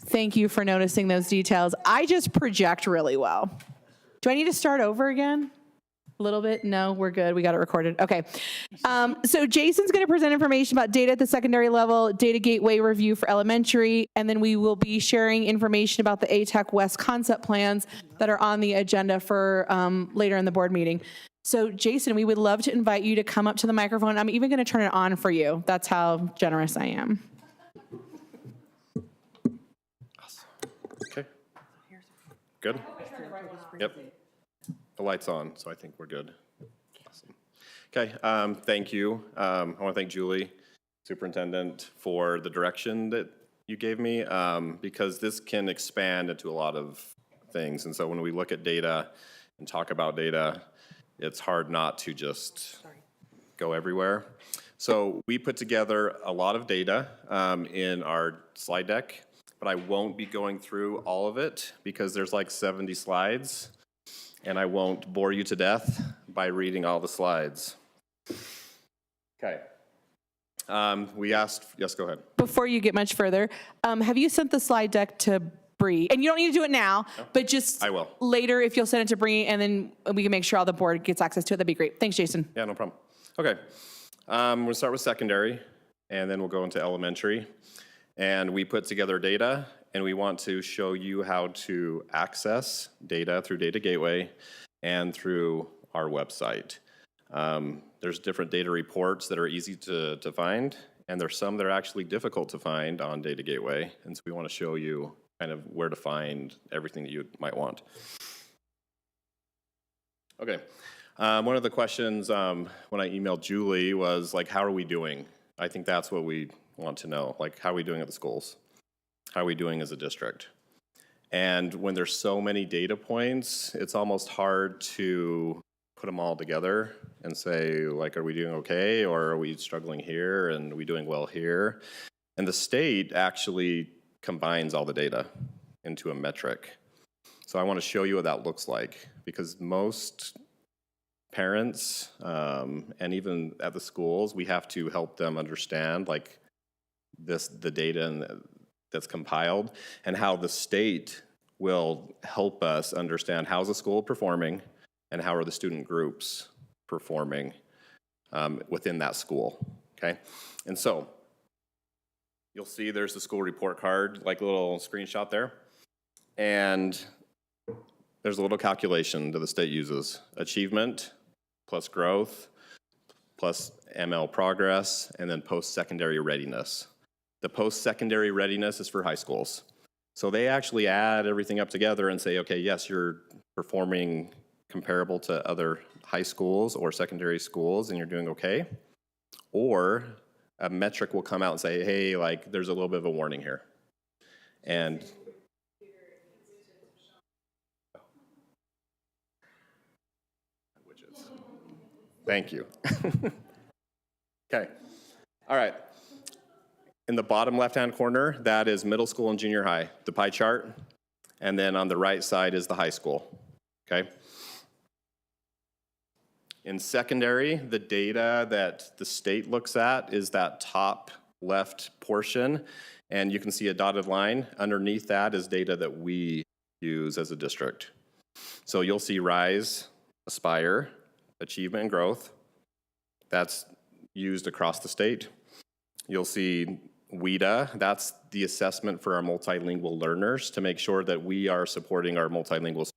Thank you for noticing those details. I just project really well. Do I need to start over again? A little bit? No, we're good. We got it recorded. Okay. So Jason's going to present information about data at the secondary level, data gateway review for elementary, and then we will be sharing information about the ATEC West concept plans that are on the agenda for later in the board meeting. So Jason, we would love to invite you to come up to the microphone. I'm even going to turn it on for you. That's how generous I am. Okay. Good? Yep. The light's on, so I think we're good. Awesome. Okay, thank you. I want to thank Julie, Superintendent, for the direction that you gave me, because this can expand into a lot of things. And so when we look at data and talk about data, it's hard not to just go everywhere. So we put together a lot of data in our slide deck, but I won't be going through all of it because there's like 70 slides. And I won't bore you to death by reading all the slides. Okay. We asked, yes, go ahead. Before you get much further, have you sent the slide deck to Bree? And you don't need to do it now, but just I will. Later, if you'll send it to Bree, and then we can make sure all the board gets access to it, that'd be great. Thanks, Jason. Yeah, no problem. Okay. We'll start with secondary, and then we'll go into elementary. And we put together data, and we want to show you how to access data through Data Gateway and through our website. There's different data reports that are easy to find, and there's some that are actually difficult to find on Data Gateway, and so we want to show you kind of where to find everything that you might want. Okay, one of the questions when I emailed Julie was like, how are we doing? I think that's what we want to know, like how are we doing at the schools? How are we doing as a district? And when there's so many data points, it's almost hard to put them all together and say, like, are we doing okay? Or are we struggling here? And are we doing well here? And the state actually combines all the data into a metric. So I want to show you what that looks like, because most parents and even at the schools, we have to help them understand like the data that's compiled and how the state will help us understand how's the school performing and how are the student groups performing within that school, okay? And so you'll see there's the school report card, like a little screenshot there. And there's a little calculation that the state uses. Achievement plus growth plus ML progress, and then post-secondary readiness. The post-secondary readiness is for high schools. So they actually add everything up together and say, okay, yes, you're performing comparable to other high schools or secondary schools and you're doing okay. Or a metric will come out and say, hey, like there's a little bit of a warning here. And thank you. Okay, all right. In the bottom left-hand corner, that is middle school and junior high, the pie chart. And then on the right side is the high school, okay? In secondary, the data that the state looks at is that top left portion. And you can see a dotted line. Underneath that is data that we use as a district. So you'll see RISE, Aspire, Achievement and Growth. That's used across the state. You'll see WIDA, that's the assessment for our multilingual learners to make sure that we are supporting our multilingual students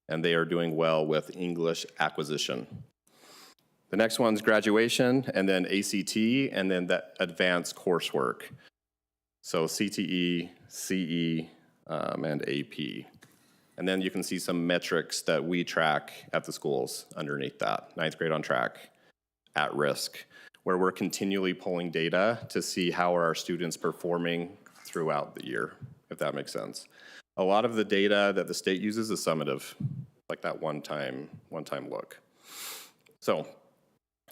and they are doing well with English acquisition. The next one's graduation, and then ACT, and then the advanced coursework. So CTE, CE, and AP. And then you can see some metrics that we track at the schools underneath that. 9th grade on track, at risk, where we're continually pulling data to see how are our students performing throughout the year, if that makes sense. A lot of the data that the state uses is summative, like that one-time look. So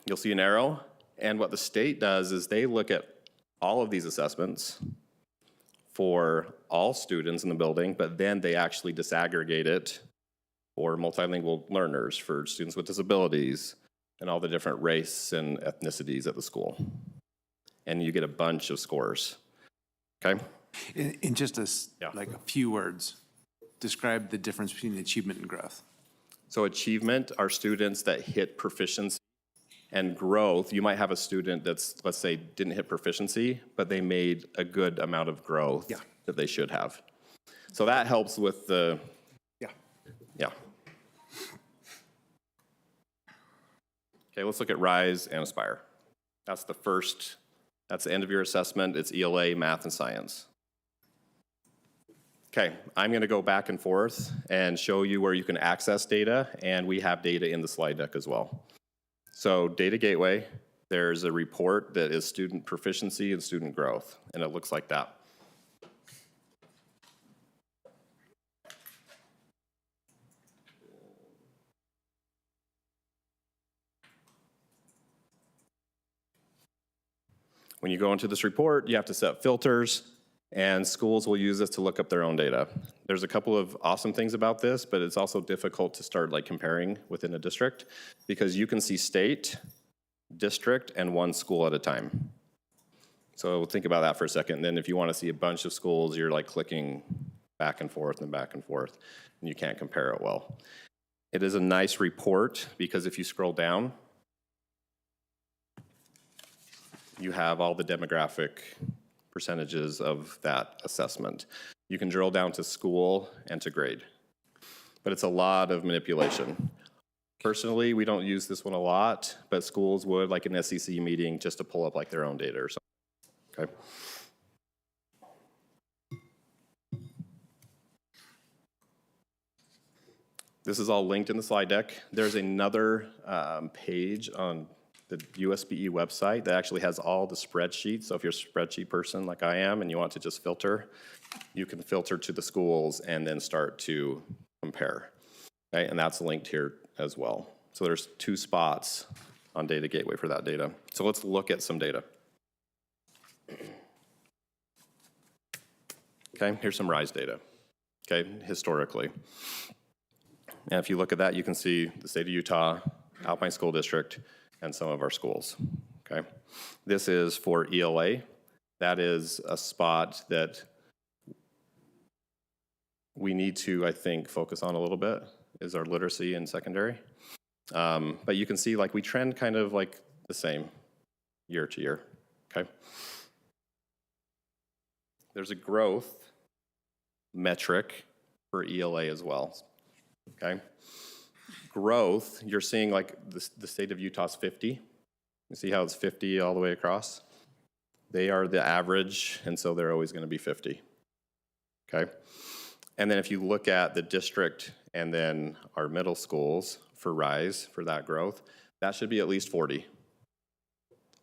you'll see an arrow, and what the state does is they look at all of these assessments for all students in the building, but then they actually disaggregate it for multilingual learners, for students with disabilities, and all the different race and ethnicities at the school. And you get a bunch of scores, okay? In just Yeah. like a few words, describe the difference between achievement and growth. So achievement are students that hit proficiency, and growth, you might have a student that's, let's say, didn't hit proficiency, but they made a good amount of growth Yeah. that they should have. So that helps with the, Yeah. yeah. Okay, let's look at RISE and Aspire. That's the end of your assessment. It's ELA, math, and science. Okay, I'm going to go back and forth and show you where you can access data, and we have data in the slide deck as well. So Data Gateway, there's a report that is student proficiency and student growth, and it looks like that. When you go into this report, you have to set filters, and schools will use this to look up their own data. There's a couple of awesome things about this, but it's also difficult to start like comparing within a district because you can see state, district, and one school at a time. So think about that for a second. And then if you want to see a bunch of schools, you're like clicking back and forth, and you can't compare it well. It is a nice report because if you scroll down, you have all the demographic percentages of that assessment. You can drill down to school and to grade, but it's a lot of manipulation. Personally, we don't use this one a lot, but schools would, like an SEC meeting, just to pull up like their own data or something, okay? This is all linked in the slide deck. There's another page on the USBE website that actually has all the spreadsheets. So if you're a spreadsheet person like I am and you want to just filter, you can filter to the schools and then start to compare, okay? And that's linked here as well. So there's 2 spots on Data Gateway for that data. So let's look at some data. Okay, here's some RISE data, okay, historically. And if you look at that, you can see the state of Utah, Alpine School District, and some of our schools, okay? This is for ELA. That is a spot that we need to, I think, focus on a little bit, is our literacy in secondary. But you can see like we trend kind of like the same year to year, okay? There's a growth metric for ELA as well, okay? Growth, you're seeing like the state of Utah's 50. You see how it's 50 all the way across? They are the average, and so they're always going to be 50, okay? And then if you look at the district and then our middle schools for RISE, for that growth, that should be at least 40.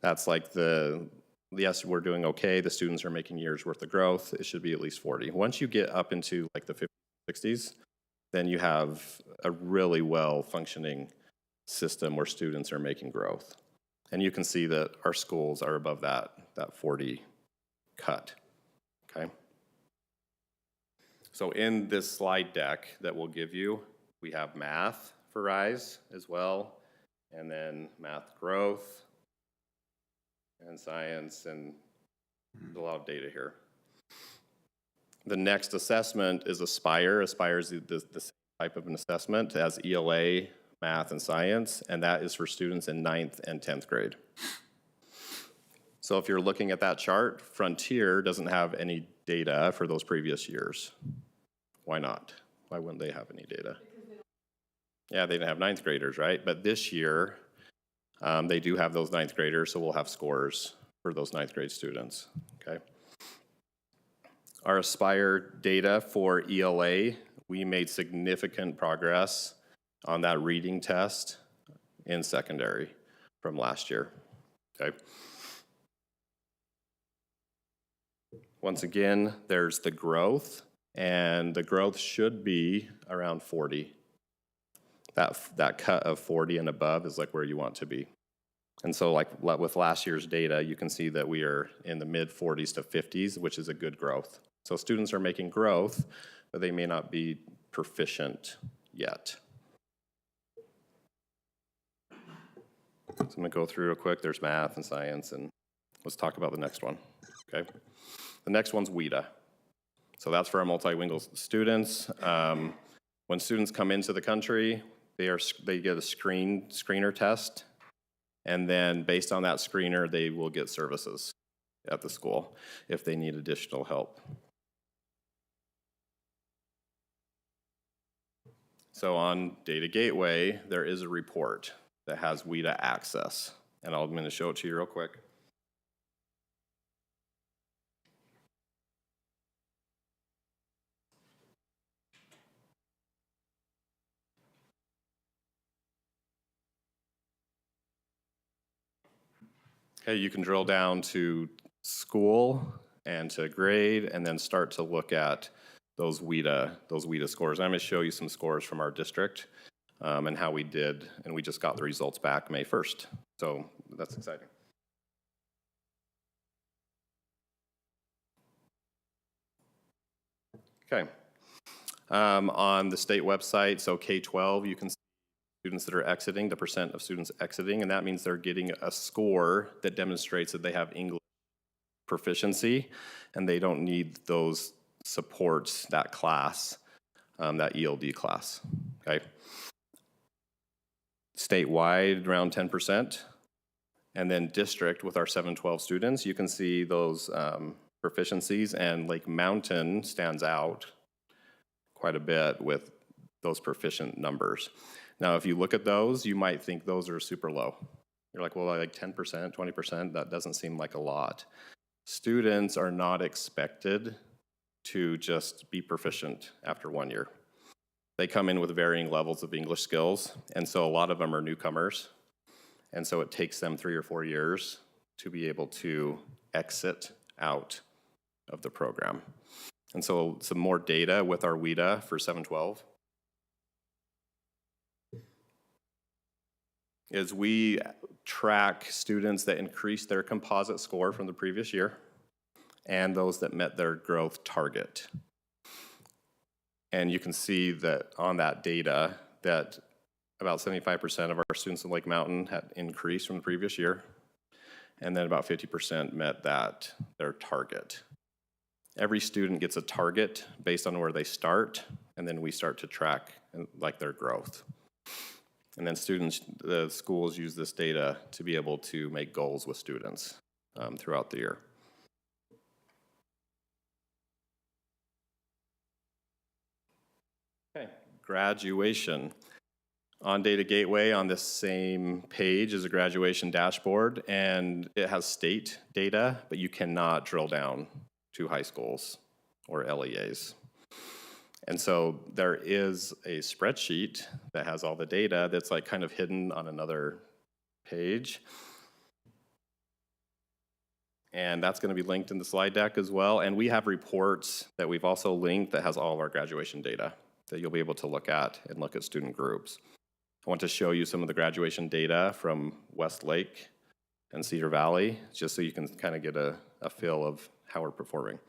That's like yes, we're doing okay, the students are making years worth of growth, it should be at least 40. Once you get up into like the 50s, 60s, then you have a really well-functioning system where students are making growth. And you can see that our schools are above that 40 cut, okay? So in this slide deck that we'll give you, we have math for RISE as well, and then math growth, and science, and a lot of data here. The next assessment is Aspire. Aspire is the same type of an assessment as ELA, math, and science, and that is for students in 9th and 10th grade. So if you're looking at that chart, Frontier doesn't have any data for those previous years. Why not? Why wouldn't they have any data? Yeah, they didn't have 9th graders, right? But this year, they do have those 9th graders, so we'll have scores for those 9th grade students, okay? Our Aspire data for ELA, we made significant progress on that reading test in secondary from last year, okay? Once again, there's the growth, and the growth should be around 40. That cut of 40 and above is like where you want to be. And so like with last year's data, you can see that we are in the mid 40s to 50s, which is a good growth. So students are making growth, but they may not be proficient yet. So I'm gonna go through real quick. There's math and science, and let's talk about the next one, okay? The next one's WIDA. So that's for our multilingual students. When students come into the country, they get a screener test, and then based on that screener, they will get services at the school if they need additional help. So on Data Gateway, there is a report that has WIDA access, and I'm going to show it to you real quick. Okay, you can drill down to school and to grade, and then start to look at those WIDA scores. I'm going to show you some scores from our district and how we did, and we just got the results back May 1st. So that's exciting. Okay. On the state website, so K-12, you can see students that are exiting, the percent of students exiting, and that means they're getting a score that demonstrates that they have English proficiency and they don't need those supports, that class, that ELD class, okay? Statewide, around 10%. And then district with our 712 students, you can see those proficiencies, and Lake Mountain stands out quite a bit with those proficient numbers. Now, if you look at those, you might think those are super low. You're like, well, like 10%, 20%, that doesn't seem like a lot. Students are not expected to just be proficient after 1 year. They come in with varying levels of English skills, and so a lot of them are newcomers. And so it takes them 3 or 4 years to be able to exit out of the program. And so some more data with our WIDA for 712 is we track students that increased their composite score from the previous year and those that met their growth target. And you can see that on that data that about 75% of our students in Lake Mountain had increased from the previous year, and then about 50% met their target. Every student gets a target based on where they start, and then we start to track like their growth. And then the schools use this data to be able to make goals with students throughout the year. Okay, graduation. On Data Gateway, on this same page is a graduation dashboard, and it has state data, but you cannot drill down to high schools or LEAs. And so there is a spreadsheet that has all the data that's like kind of hidden on another page. And that's going to be linked in the slide deck as well. And we have reports that we've also linked that has all of our graduation data that you'll be able to look at and look at student groups. I want to show you some of the graduation data from Westlake and Cedar Valley, just so you can kind of get a feel of how we're performing.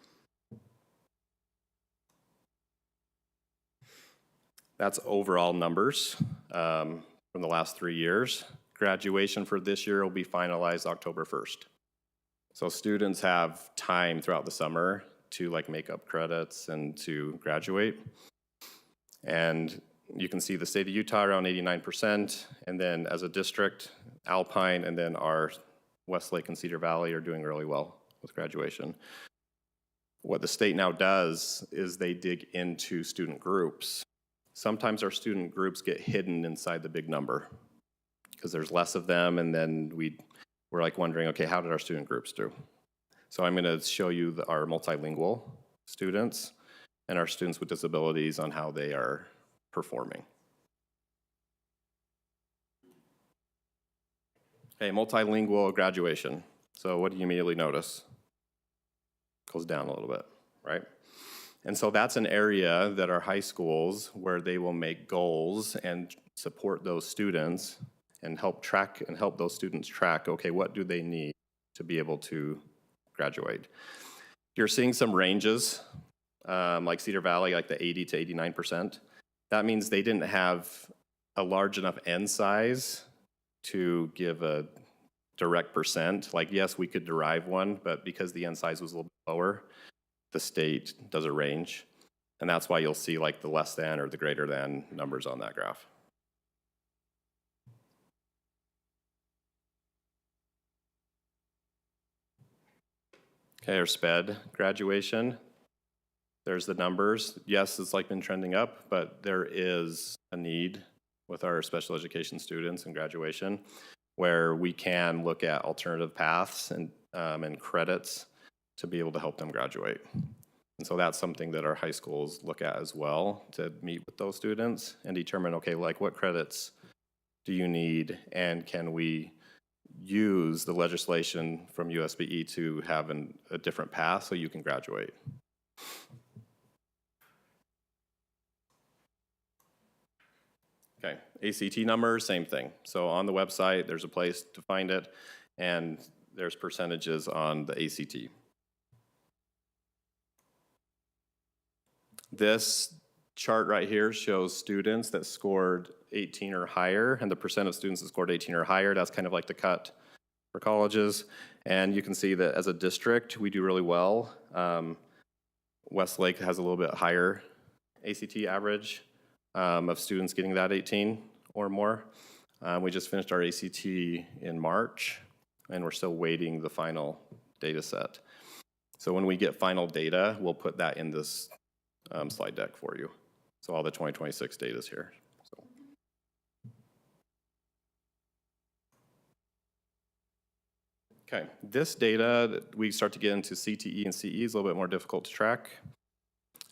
That's overall numbers from the last 3 years. Graduation for this year will be finalized October 1st. So students have time throughout the summer to like make up credits and to graduate. And you can see the state of Utah around 89%, and then as a district, Alpine and then our Westlake and Cedar Valley are doing really well with graduation. What the state now does is they dig into student groups. Sometimes our student groups get hidden inside the big number because there's less of them, and then we're like wondering, okay, how did our student groups do? So I'm going to show you our multilingual students and our students with disabilities on how they are performing. Okay, multilingual graduation. So what do you immediately notice? Goes down a little bit, right? And so that's an area that our high schools, where they will make goals and support those students and help those students track, okay, what do they need to be able to graduate? You're seeing some ranges, like Cedar Valley, like the 80 to 89%. That means they didn't have a large enough N size to give a direct percent. Like, yes, we could derive one, but because the N size was a little bit lower, the state does a range. And that's why you'll see like the less than or the greater than numbers on that graph. Okay, our SPED graduation. There's the numbers. Yes, it's like been trending up, but there is a need with our special education students in graduation where we can look at alternative paths and credits to be able to help them graduate. And so that's something that our high schools look at as well, to meet with those students and determine, okay, like what credits do you need, and can we use the legislation from USBE to have a different path so you can graduate. Okay, ACT numbers, same thing. So on the website, there's a place to find it, and there's percentages on the ACT. This chart right here shows students that scored 18 or higher, and the percent of students that scored 18 or higher. That's kind of like the cut for colleges. And you can see that as a district, we do really well. Westlake has a little bit higher ACT average of students getting that 18 or more. We just finished our ACT in March, and we're still waiting the final data set. So when we get final data, we'll put that in this slide deck for you. So all the 2026 data is here. So. Okay, this data, we start to get into CTE and CE, is a little bit more difficult to track.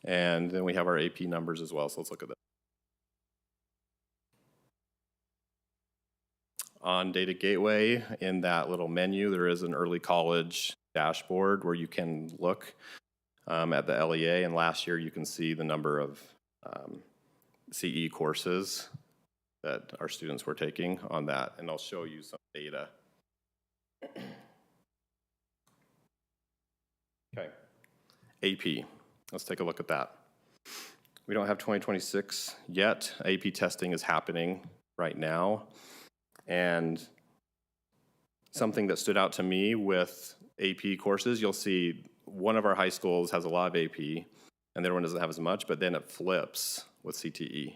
And then we have our AP numbers as well, so let's look at that. On Data Gateway, in that little menu, there is an early college dashboard where you can look at the LEA, and last year you can see the number of CE courses that our students were taking on that, and I'll show you some data. Okay, AP, let's take a look at that. We don't have 2026 yet. AP testing is happening right now, and something that stood out to me with AP courses, you'll see one of our high schools has a lot of AP, and the other one doesn't have as much, but then it flips with CTE.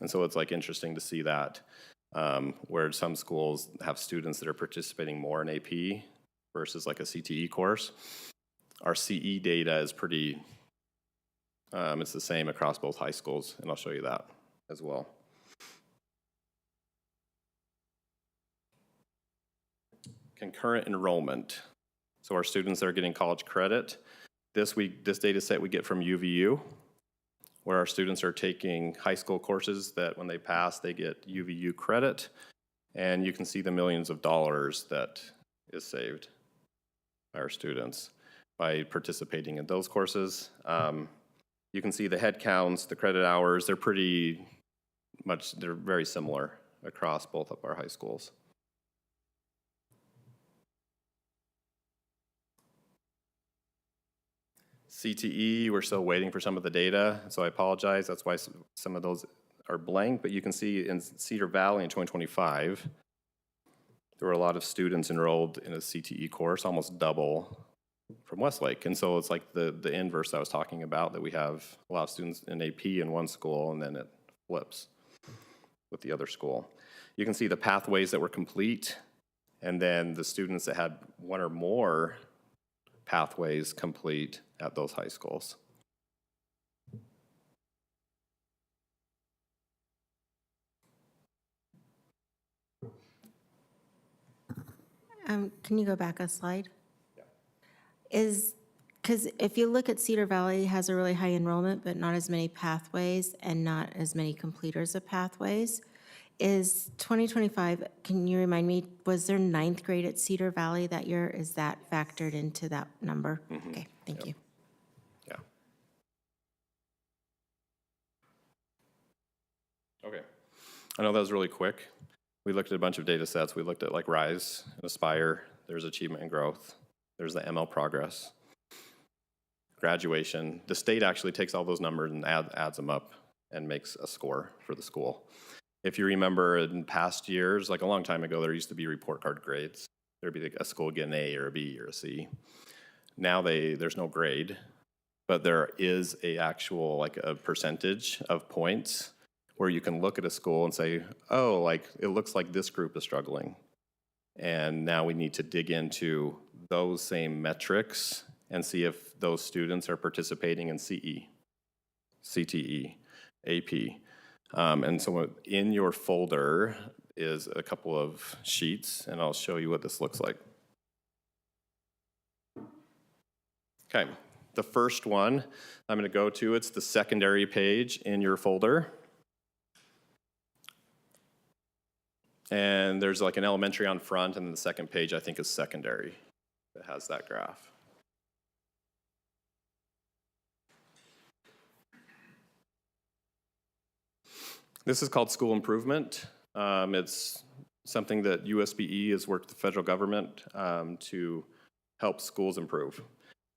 And so it's like interesting to see that, where some schools have students that are participating more in AP versus like a CTE course. Our CE data is pretty, it's the same across both high schools, and I'll show you that as well. Concurrent enrollment. So our students that are getting college credit, this data set we get from UVU, where our students are taking high school courses that when they pass, they get UVU credit, and you can see the millions of dollars that is saved by our students by participating in those courses. You can see the head counts, the credit hours, they're very similar across both of our high schools. CTE, we're still waiting for some of the data, so I apologize. That's why some of those are blank, but you can see in Cedar Valley in 2025, there were a lot of students enrolled in a CTE course, almost double from Westlake. And so it's like the inverse I was talking about, that we have a lot of students in AP in one school, and then it flips with the other school. You can see the pathways that were complete, and then the students that had one or more pathways complete at those high schools. Can you go back a slide? Yeah. Because if you look at Cedar Valley, it has a really high enrollment, but not as many pathways and not as many completers of pathways. Is 2025, can you remind me, was there 9th grade at Cedar Valley that year? Is that factored into that number? Mm-hmm. Okay, thank you. Yeah. Okay. I know that was really quick. We looked at a bunch of data sets. We looked at like RISE and Aspire. There's achievement and growth. There's the ML progress. Graduation. The state actually takes all those numbers and adds them up and makes a score for the school. If you remember in past years, like a long time ago, there used to be report card grades. There'd be like a school get an A or a B or a C. Now there's no grade. but there is a actual, like a percentage of points where you can look at a school and say, oh, like it looks like this group is struggling. And now we need to dig into those same metrics and see if those students are participating in CE, CTE, AP. And so in your folder is a couple of sheets, and I'll show you what this looks like. Okay, the first one I'm going to go to, it's the secondary page in your folder. And there's like an elementary on front, and then the second page I think is secondary that has that graph. This is called school improvement. It's something that USBE has worked with the federal government to help schools improve.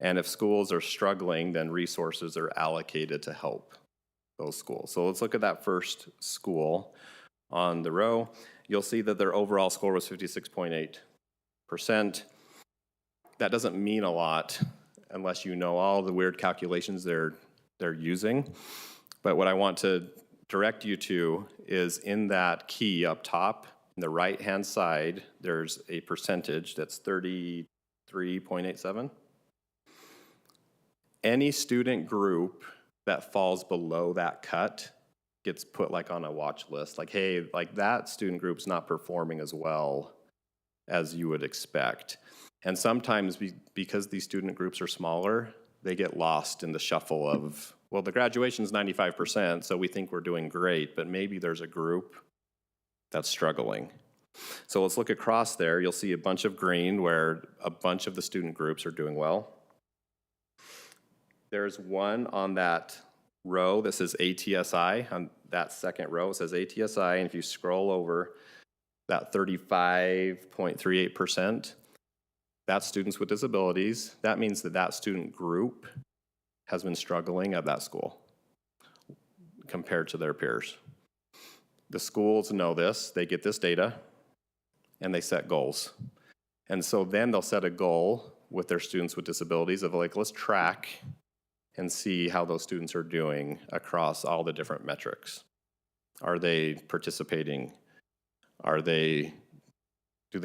And if schools are struggling, then resources are allocated to help those schools. So let's look at that first school on the row. You'll see that their overall score was 56.8%. That doesn't mean a lot unless you know all the weird calculations they're using. But what I want to direct you to is in that key up top, in the right-hand side, there's a percentage that's 33.87. Any student group that falls below that cut gets put like on a watch list. Like, hey, like that student group's not performing as well as you would expect. And sometimes because these student groups are smaller, they get lost in the shuffle of, well, the graduation's 95%, so we think we're doing great, but maybe there's a group that's struggling. So let's look across there. You'll see a bunch of green where a bunch of the student groups are doing well. There's one on that row that says ATSI. On that second row, it says ATSI, and if you scroll over, that 35.38%, that's students with disabilities. That means that that student group has been struggling at that school compared to their peers. The schools know this, they get this data, and they set goals. And so then they'll set a goal with their students with disabilities of like, let's track and see how those students are doing across all the different metrics. Are they participating? Do they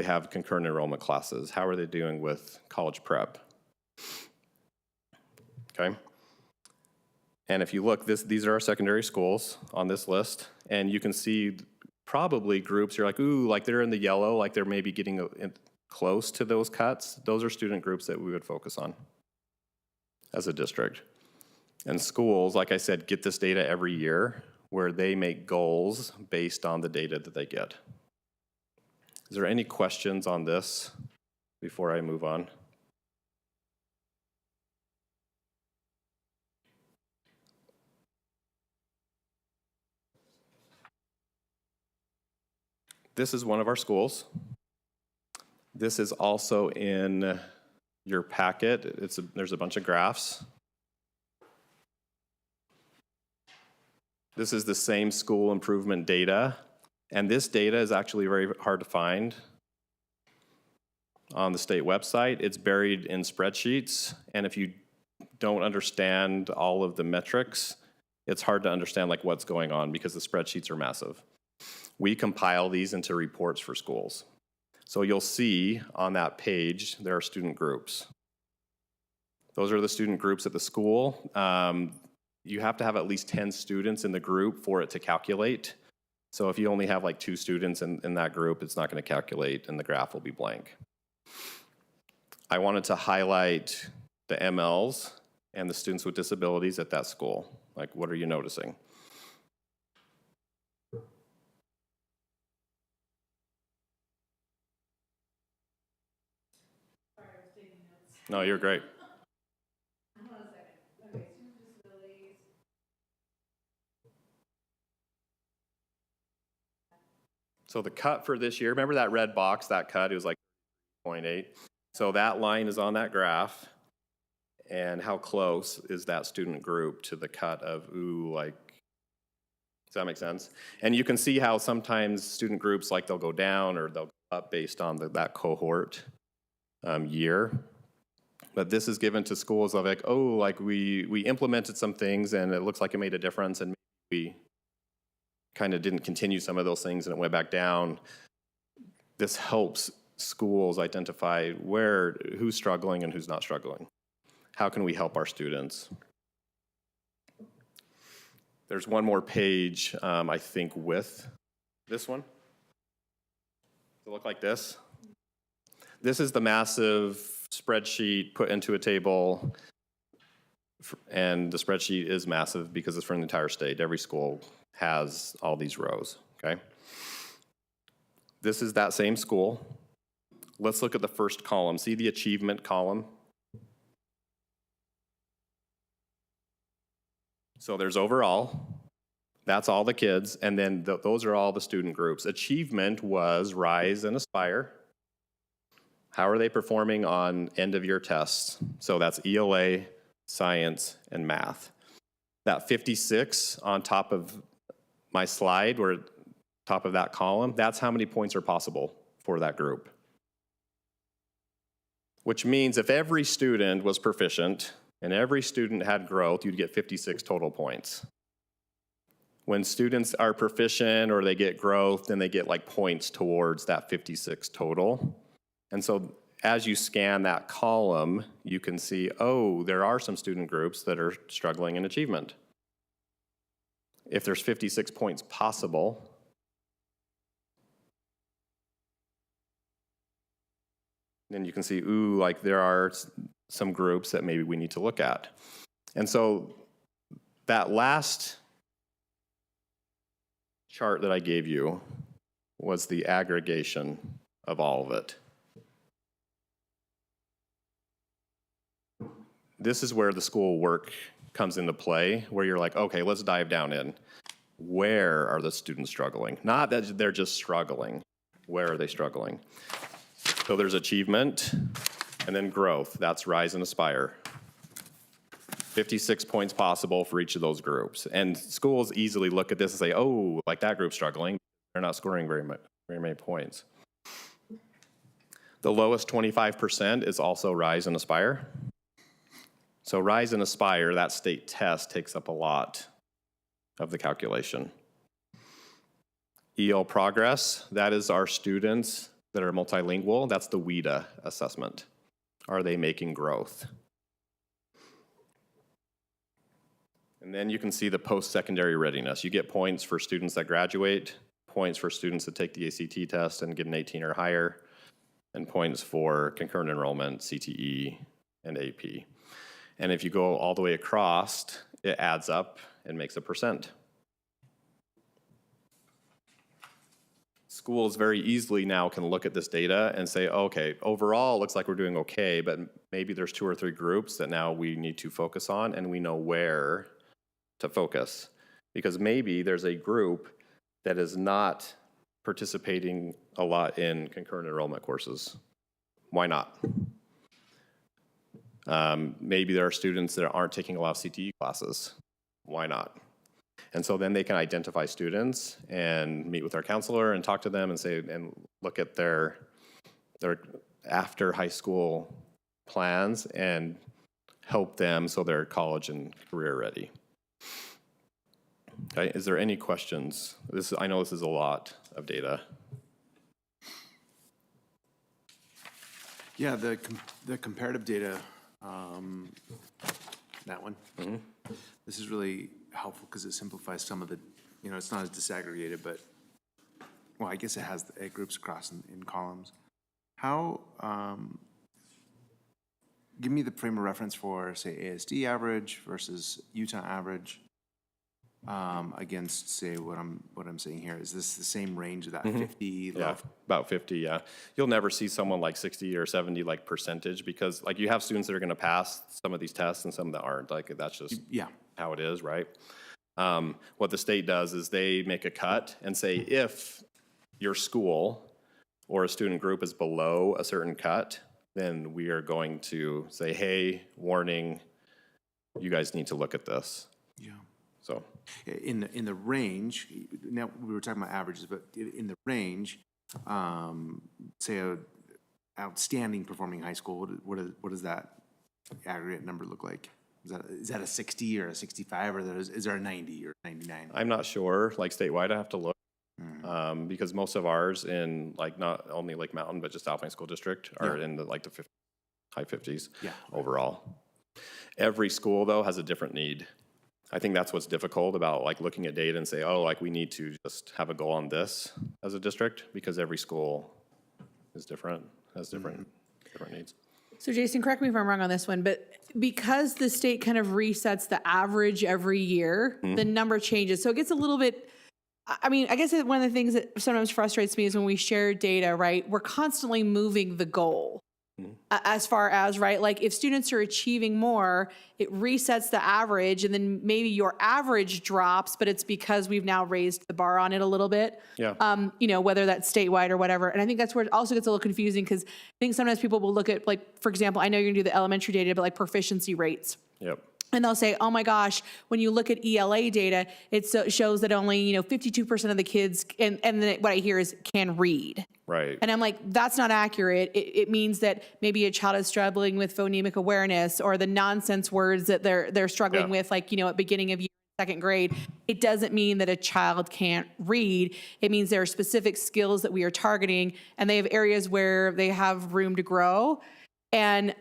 have concurrent enrollment classes? How are they doing with college prep? Okay. And if you look, these are our secondary schools on this list, and you can see probably groups, you're like, ooh, like they're in the yellow, like they're maybe getting close to those cuts. Those are student groups that we would focus on as a district. And schools, like I said, get this data every year where they make goals based on the data that they get. Is there any questions on this before I move on? This is one of our schools. This is also in your packet. There's a bunch of graphs. This is the same school improvement data, and this data is actually very hard to find on the state website. It's buried in spreadsheets, and if you don't understand all of the metrics, it's hard to understand like what's going on because the spreadsheets are massive. We compile these into reports for schools. So you'll see on that page, there are student groups. Those are the student groups at the school. You have to have at least 10 students in the group for it to calculate. So if you only have like 2 students in that group, it's not going to calculate and the graph will be blank. I wanted to highlight the MLs and the students with disabilities at that school. Like, what are you noticing? No, you're great. So the cut for this year, remember that red box, that cut, it was like 0.8. So that line is on that graph. And how close is that student group to the cut of, ooh, like, does that make sense? And you can see how sometimes student groups, like they'll go down or they'll go up based on that cohort year. But this is given to schools of like, oh, like we implemented some things and it looks like it made a difference, and we kind of didn't continue some of those things and it went back down. This helps schools identify who's struggling and who's not struggling. How can we help our students? There's one more page, I think, with this one. Does it look like this? This is the massive spreadsheet put into a table, and the spreadsheet is massive because it's for the entire state. Every school has all these rows, okay? This is that same school. Let's look at the first column. See the achievement column? So there's overall, that's all the kids, and then those are all the student groups. Achievement was Rise and Aspire. How are they performing on end of year tests? So that's ELA, science, and math. That 56 on top of my slide, or top of that column, that's how many points are possible for that group. Which means if every student was proficient and every student had growth, you'd get 56 total points. When students are proficient or they get growth, then they get like points towards that 56 total. And so as you scan that column, you can see, oh, there are some student groups that are struggling in achievement. If there's 56 points possible, then you can see, ooh, like there are some groups that maybe we need to look at. And so that last chart that I gave you was the aggregation of all of it. This is where the school work comes into play, where you're like, okay, let's dive down in. Where are the students struggling? Not that they're just struggling. Where are they struggling? So there's achievement, and then growth. That's Rise and Aspire. 56 points possible for each of those groups. And schools easily look at this and say, oh, like that group's struggling. They're not scoring very many points. The lowest 25% is also Rise and Aspire. So Rise and Aspire, that state test, takes up a lot of the calculation. EL Progress, that is our students that are multilingual. That's the WIDA assessment. Are they making growth? And then you can see the post-secondary readiness. You get points for students that graduate, points for students that take the ACT test and get an 18 or higher, and points for concurrent enrollment, CTE, and AP. And if you go all the way across, it adds up and makes a percent. Schools very easily now can look at this data and say, okay, overall it looks like we're doing okay, but maybe there's 2 or 3 groups that now we need to focus on, and we know where to focus. Because maybe there's a group that is not participating a lot in concurrent enrollment courses. Why not? Maybe there are students that aren't taking a lot of CTE classes. Why not? And so then they can identify students and meet with our counselor and talk to them and say, and look at their after high school plans and help them so they're college and career ready. Okay, is there any questions? I know this is a lot of data. Yeah, the comparative data, that one. Mm-hmm. This is really helpful because it simplifies some of the, it's not as disaggregated, but, well, I guess it groups across in columns. How, give me the frame of reference for, say, ASD average versus Utah average against, say, what I'm saying here. Is this the same range of that 50? Yeah, about 50, yeah. You'll never see someone like 60 or 70 like percentage, because like you have students that are gonna pass some of these tests and some that aren't. Like that's just how it is, right? What the state does is they make a cut and say if your school or a student group is below a certain cut, then we are going to say, hey, warning, you guys need to look at this. Yeah. So in the range, now we were talking about averages, but in the range, say a outstanding performing high school, what is that aggregate number look like? Is that a 60 or a 65, or is there a 90 or 99? I'm not sure, like statewide, I have to look. Because most of ours in like not only Lake Mountain, but just Alpine School District are in the like the high 50s Yeah. overall. Every school though has a different need. I think that's what's difficult about like looking at data and say, oh, like we need to just have a goal on this as a district, because every school is different, has different needs. So Jason, correct me if I'm wrong on this one, but because the state kind of resets the average every year, the number changes. So it gets a little bit, I mean, I guess one of the things that sometimes frustrates me is when we share data, right? We're constantly moving the goal. As far as, right, like if students are achieving more, it resets the average, and then maybe your average drops, but it's because we've now raised the bar on it a little bit. Yeah. You know, whether that's statewide or whatever. And I think that's where it also gets a little confusing, because I think sometimes people will look at, like, for example, I know you're gonna do the elementary data, but like proficiency rates. Yep. And they'll say, oh my gosh, when you look at ELA data, it shows that only, 52% of the kids, and then what I hear is can read. Right. And I'm like, that's not accurate. It means that maybe a child is struggling with phonemic awareness, or the nonsense words that they're struggling Yeah. with, like, at beginning of year, second grade. It doesn't mean that a child can't read. It means there are specific skills that we are targeting, and they have areas where they have room to grow. And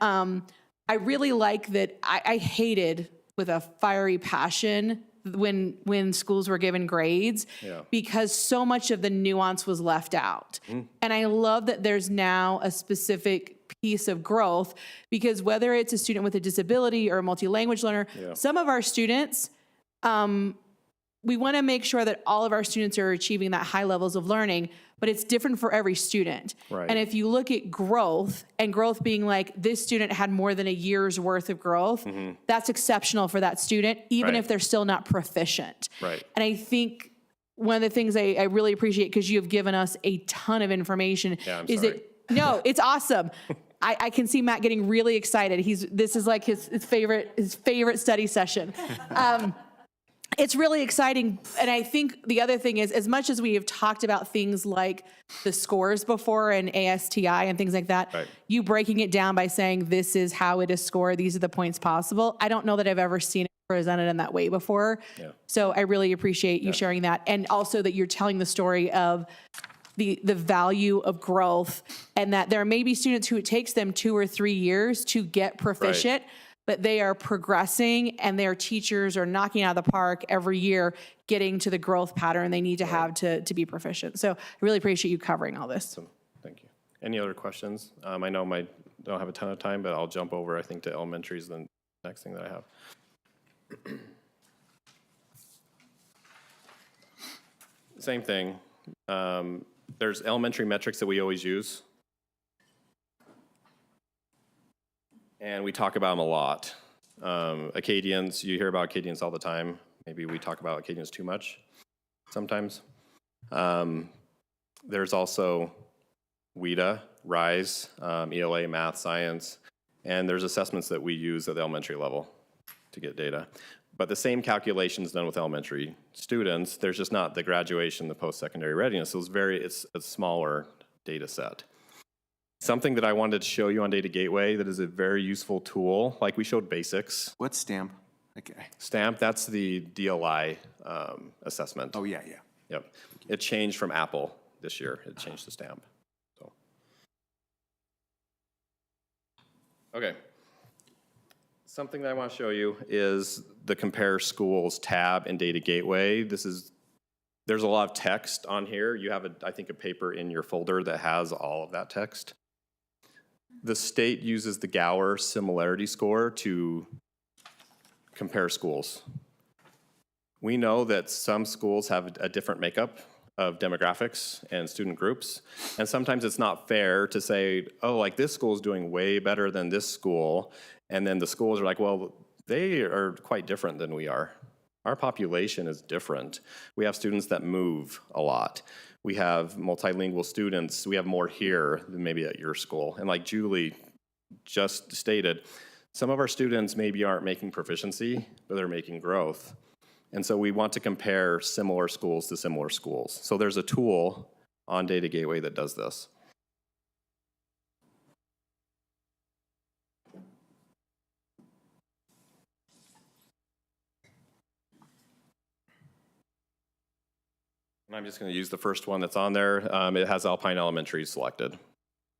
I really like that. I hated with a fiery passion when schools were given grades, Yeah. because so much of the nuance was left out. And I love that there's now a specific piece of growth, because whether it's a student with a disability or a multi-language learner, some of our students, we want to make sure that all of our students are achieving that high levels of learning, but it's different for every student. Right. And if you look at growth, and growth being like this student had more than a year's worth of growth, that's exceptional for that student, even Right. if they're still not proficient. Right. And I think one of the things I really appreciate, because you have given us a ton of information, Yeah, I'm is sorry. that, no, it's awesome. I can see Matt getting really excited. This is like his favorite study session. It's really exciting. And I think the other thing is, as much as we have talked about things like the scores before and ASTI and things like that, Right. you breaking it down by saying this is how it is scored, these are the points possible. I don't know that I've ever seen it presented in that way before. Yeah. So I really appreciate you sharing that. And also that you're telling the story of the value of growth, and that there may be students who it takes them 2 or 3 years to get proficient, but they are progressing, and their teachers are knocking out of the park every year, getting to the growth pattern they need to have to be proficient. So I really appreciate you covering all this. Thank you. Any other questions? I know I don't have a ton of time, but I'll jump over, I think, to elementary is the next thing that I have. Same thing. There's elementary metrics that we always use. And we talk about them a lot. Acadians, you hear about Acadians all the time. Maybe we talk about Acadians too much sometimes. There's also WIDA, RISE, ELA, math, science, and there's assessments that we use at the elementary level to get data. But the same calculations done with elementary students, there's just not the graduation, the post-secondary readiness. So it's a smaller data set. Something that I wanted to show you on Data Gateway that is a very useful tool, like we showed basics. What's STAMP? Okay. STAMP, that's the DLI assessment. Oh, yeah. Yep. It changed from Apple this year. It changed to STAMP. So. Okay. Something that I want to show you is the Compare Schools tab in Data Gateway. There's a lot of text on here. You have, I think, a paper in your folder that has all of that text. The state uses the Gower similarity score to compare schools. We know that some schools have a different makeup of demographics and student groups, and sometimes it's not fair to say, oh, like this school is doing way better than this school, and then the schools are like, well, they are quite different than we are. Our population is different. We have students that move a lot. We have multilingual students. We have more here than maybe at your school. And like Julie just stated, some of our students maybe aren't making proficiency, but they're making growth. And so we want to compare similar schools to similar schools. So there's a tool on Data Gateway that does this. I'm just going to use the first one that's on there. It has Alpine Elementary selected.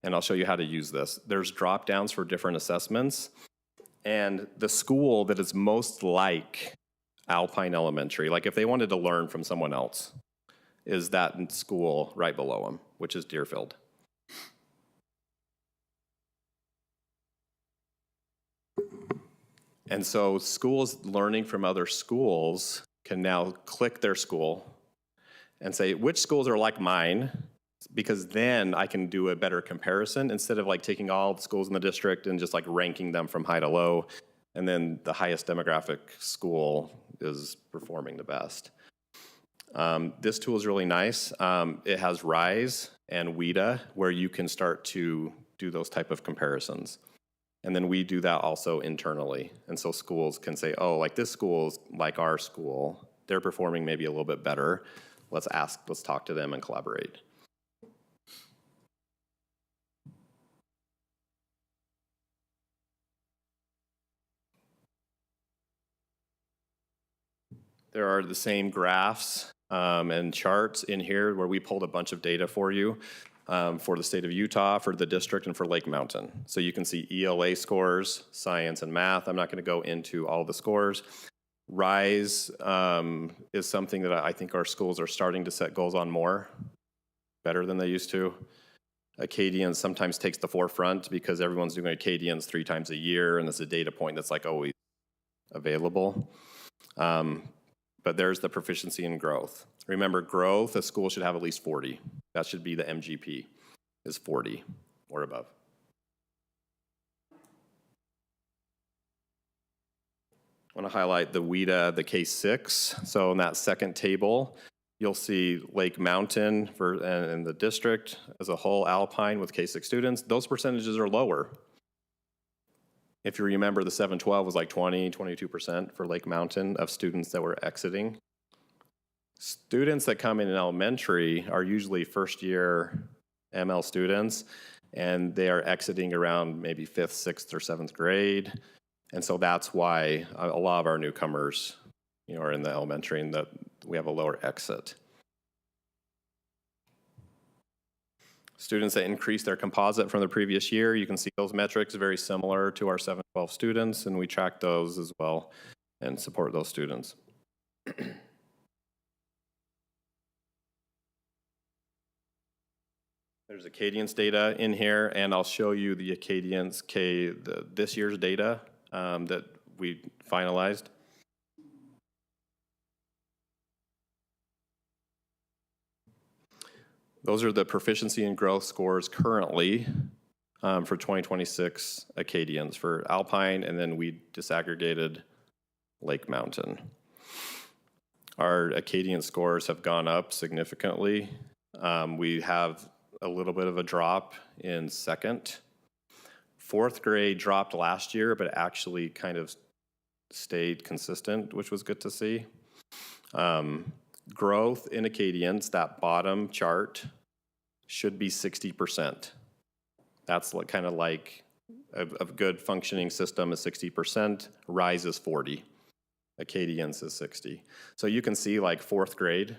And I'll show you how to use this. There's drop downs for different assessments. And the school that is most like Alpine Elementary, like if they wanted to learn from someone else, is that school right below them, which is Deerfield. And so schools learning from other schools can now click their school and say, which schools are like mine? Because then I can do a better comparison instead of like taking all the schools in the district and just like ranking them from high to low. And then the highest demographic school is performing the best. This tool is really nice. It has RISE and WIDA where you can start to do those type of comparisons. And then we do that also internally. And so schools can say, oh, like this school is like our school. They're performing maybe a little bit better. Let's talk to them and collaborate. There are the same graphs and charts in here where we pulled a bunch of data for you for the state of Utah, for the district, and for Lake Mountain. So you can see ELA scores, science and math. I'm not going to go into all the scores. RISE is something that I think our schools are starting to set goals on more, better than they used to. Acadians sometimes takes the forefront because everyone's doing Acadians 3 times a year, and it's a data point that's like always available. But there's the proficiency in growth. Remember, growth, a school should have at least 40. That should be the MGP, is 40 or above. I want to highlight the WIDA, the K6. So in that second table, you'll see Lake Mountain and the district as a whole, Alpine with K6 students. Those percentages are lower. If you remember, the 712 was like 22% for Lake Mountain of students that were exiting. Students that come in elementary are usually first-year ML students, and they are exiting around maybe 5th, 6th, or 7th grade. And so that's why a lot of our newcomers, are in the elementary, and that we have a lower exit. Students that increase their composite from the previous year, you can see those metrics very similar to our 712 students, and we track those as well and support those students. There's Acadians data in here, and I'll show you the Acadians this year's data that we finalized. Those are the proficiency and growth scores currently for 2026 Acadians for Alpine, and then we disaggregated Lake Mountain. Our Acadian scores have gone up significantly. We have a little bit of a drop in second. 4th grade dropped last year, but actually kind of stayed consistent, which was good to see. Growth in Acadians, that bottom chart, should be 60%. That's kind of like a good functioning system is 60%, RISE is 40, Acadians is 60. So you can see like 4th grade,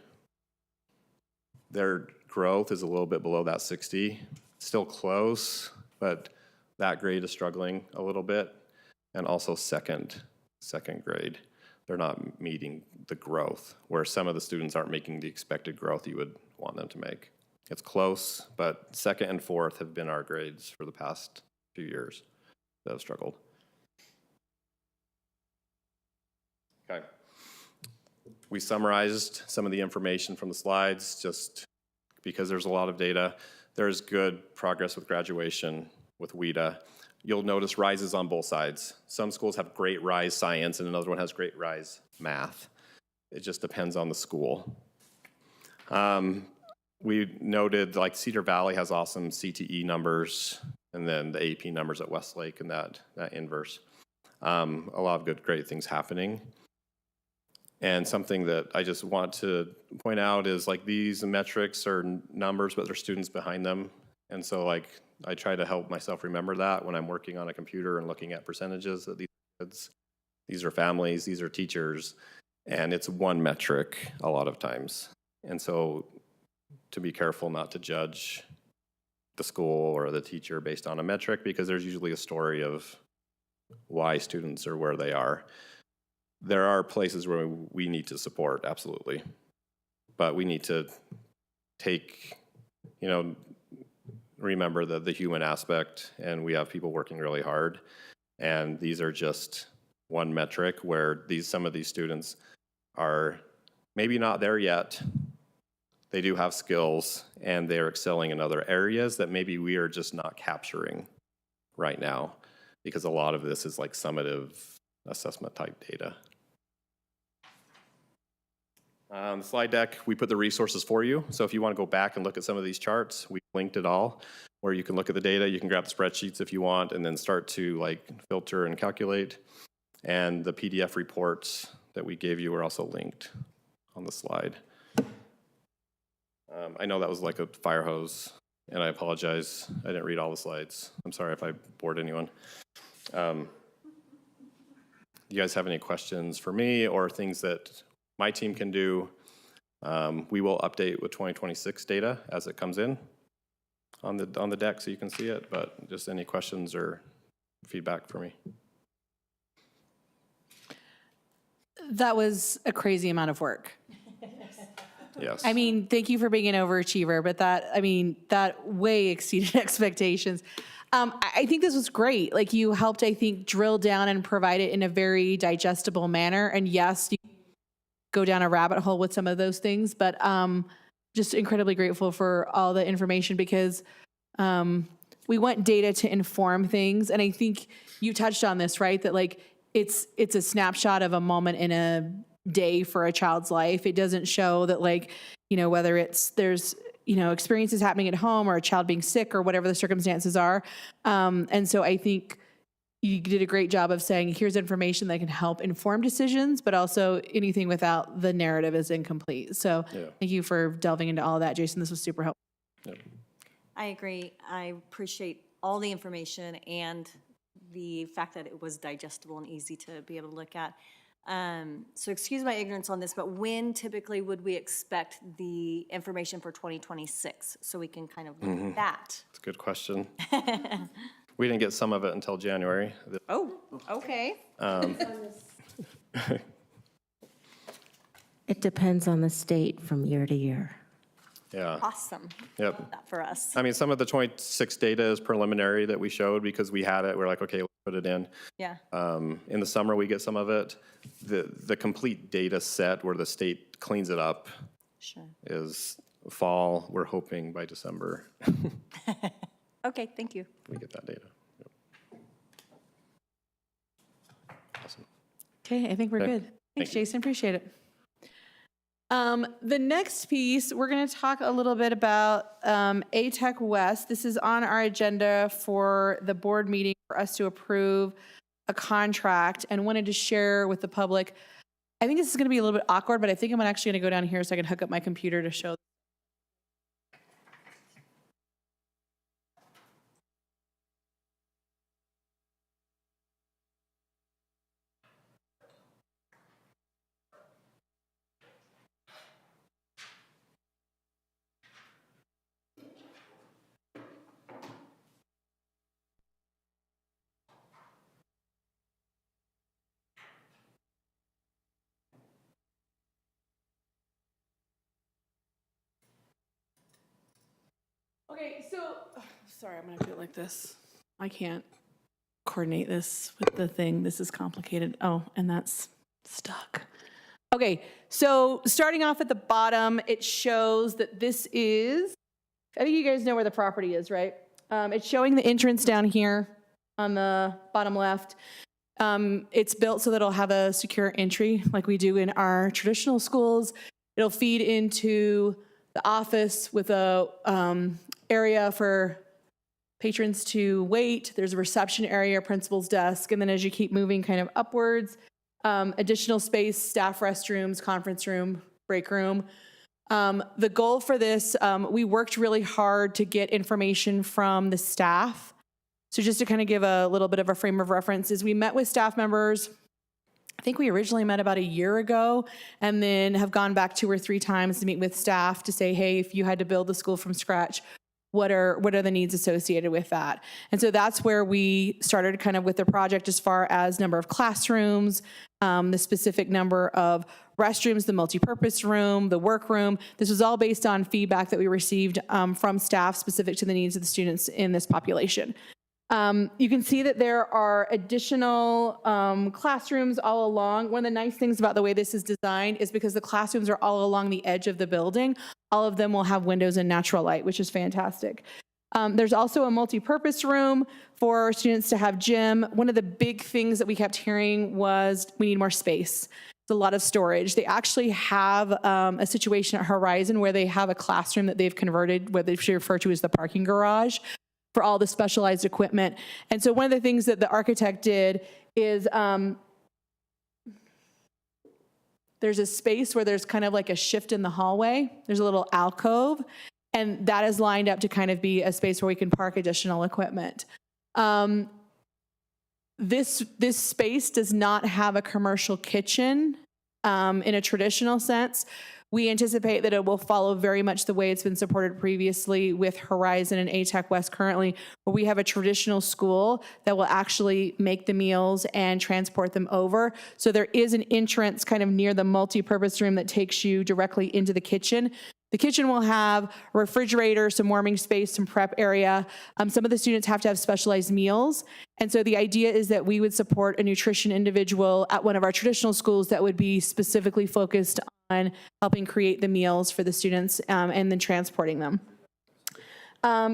their growth is a little bit below that 60, still close, but that grade is struggling a little bit. And also second grade, they're not meeting the growth, where some of the students aren't making the expected growth you would want them to make. It's close, but 2nd and 4th have been our grades for the past few years that have struggled. Okay. We summarized some of the information from the slides just because there's a lot of data. There's good progress with graduation with WIDA. You'll notice rises on both sides. Some schools have great RISE science and another one has great RISE math. It just depends on the school. We noted like Cedar Valley has awesome CTE numbers, and then the AP numbers at Westlake and that inverse. A lot of great things happening. And something that I just want to point out is like these metrics are numbers, but there's students behind them. And so like I try to help myself remember that when I'm working on a computer and looking at percentages that these kids, these are families, these are teachers, and it's one metric a lot of times. And so to be careful not to judge the school or the teacher based on a metric, because there's usually a story of why students are where they are. There are places where we need to support, absolutely. But we need to take, remember the human aspect, and we have people working really hard. And these are just one metric where some of these students are maybe not there yet. They do have skills, and they're excelling in other areas that maybe we are just not capturing right now, because a lot of this is like summative assessment type data. The slide deck, we put the resources for you. So if you want to go back and look at some of these charts, we linked it all, where you can look at the data, you can grab the spreadsheets if you want, and then start to like filter and calculate. And the PDF reports that we gave you are also linked on the slide. I know that was like a fire hose, and I apologize. I didn't read all the slides. I'm sorry if I bored anyone. Do you guys have any questions for me or things that my team can do? We will update with 2026 data as it comes in on the deck so you can see it, but just any questions or feedback for me? That was a crazy amount of work. Yes. I mean, thank you for being an overachiever, but that way exceeded expectations. I think this was great. Like, you helped, I think, drill down and provide it in a very digestible manner. And yes, you go down a rabbit hole with some of those things, but just incredibly grateful for all the information, because we want data to inform things. And I think you touched on this, right? That like it's a snapshot of a moment in a day for a child's life. It doesn't show that, like, whether there's experiences happening at home or a child being sick or whatever the circumstances are. And so I think you did a great job of saying, here's information that can help inform decisions, but also anything without the narrative is incomplete. So Thank you for delving into all of that, Jason. This was super helpful. Yep. I agree. I appreciate all the information and the fact that it was digestible and easy to be able to look at. So excuse my ignorance on this, but when typically would we expect the information for 2026 so we can kind of look at that? That's a good question. We didn't get some of it until January. Oh, okay. It depends on the state from year to year. Yeah. Awesome. Yep. Love that for us. I mean, some of the 26 data is preliminary that we showed because we had it. We're like, okay, let's put it in. Yeah. In the summer, we get some of it. The complete data set where the state cleans it up Sure. is fall. We're hoping by December Okay, thank you. we get that data. Yep. Awesome. Okay, I think we're Okay. good. Thanks, Thank you. Jason. Appreciate it. The next piece, we're going to talk a little bit about ATEC West. This is on our agenda for the board meeting for us to approve a contract, and wanted to share with the public. I think this is going to be a little bit awkward, but I think I'm actually going to go down here so I can hook up my computer to show. Okay, so, sorry, I'm gonna do it like this. I can't coordinate this with the thing. This is complicated. Oh, and that's stuck. Okay, so starting off at the bottom, it shows that this is, I think you guys know where the property is, right? It's showing the entrance down here on the bottom left. It's built so that it'll have a secure entry like we do in our traditional schools. It'll feed into the office with a area for patrons to wait. There's a reception area, principal's desk, and then as you keep moving kind of upwards, additional space, staff restrooms, conference room, break room. The goal for this, we worked really hard to get information from the staff. So just to kind of give a little bit of a frame of reference, is we met with staff members I think we originally met about a year ago and then have gone back 2 or 3 times to meet with staff to say, hey, if you had to build the school from scratch, what are the needs associated with that? And so that's where we started kind of with the project as far as number of classrooms, the specific number of restrooms, the multipurpose room, the workroom. This was all based on feedback that we received from staff specific to the needs of the students in this population. You can see that there are additional classrooms all along. One of the nice things about the way this is designed is because the classrooms are all along the edge of the building, all of them will have windows and natural light, which is fantastic. There's also a multi-purpose room for students to have gym. One of the big things that we kept hearing was we need more space. It's a lot of storage. They actually have a situation at Horizon where they have a classroom that they've converted, what they refer to as the parking garage, for all the specialized equipment. And so one of the things that the architect did is there's a space where there's kind of like a shift in the hallway. There's a little alcove, and that is lined up to kind of be a space where we can park additional equipment. This space does not have a commercial kitchen in a traditional sense. We anticipate that it will follow very much the way it's been supported previously with Horizon and ATech West currently, where we have a traditional school that will actually make the meals and transport them over. So there is an entrance kind of near the multi-purpose room that takes you directly into the kitchen. The kitchen will have a refrigerator, some warming space, some prep area. Some of the students have to have specialized meals. And so the idea is that we would support a nutrition individual at one of our traditional schools that would be specifically focused on helping create the meals for the students and then transporting them.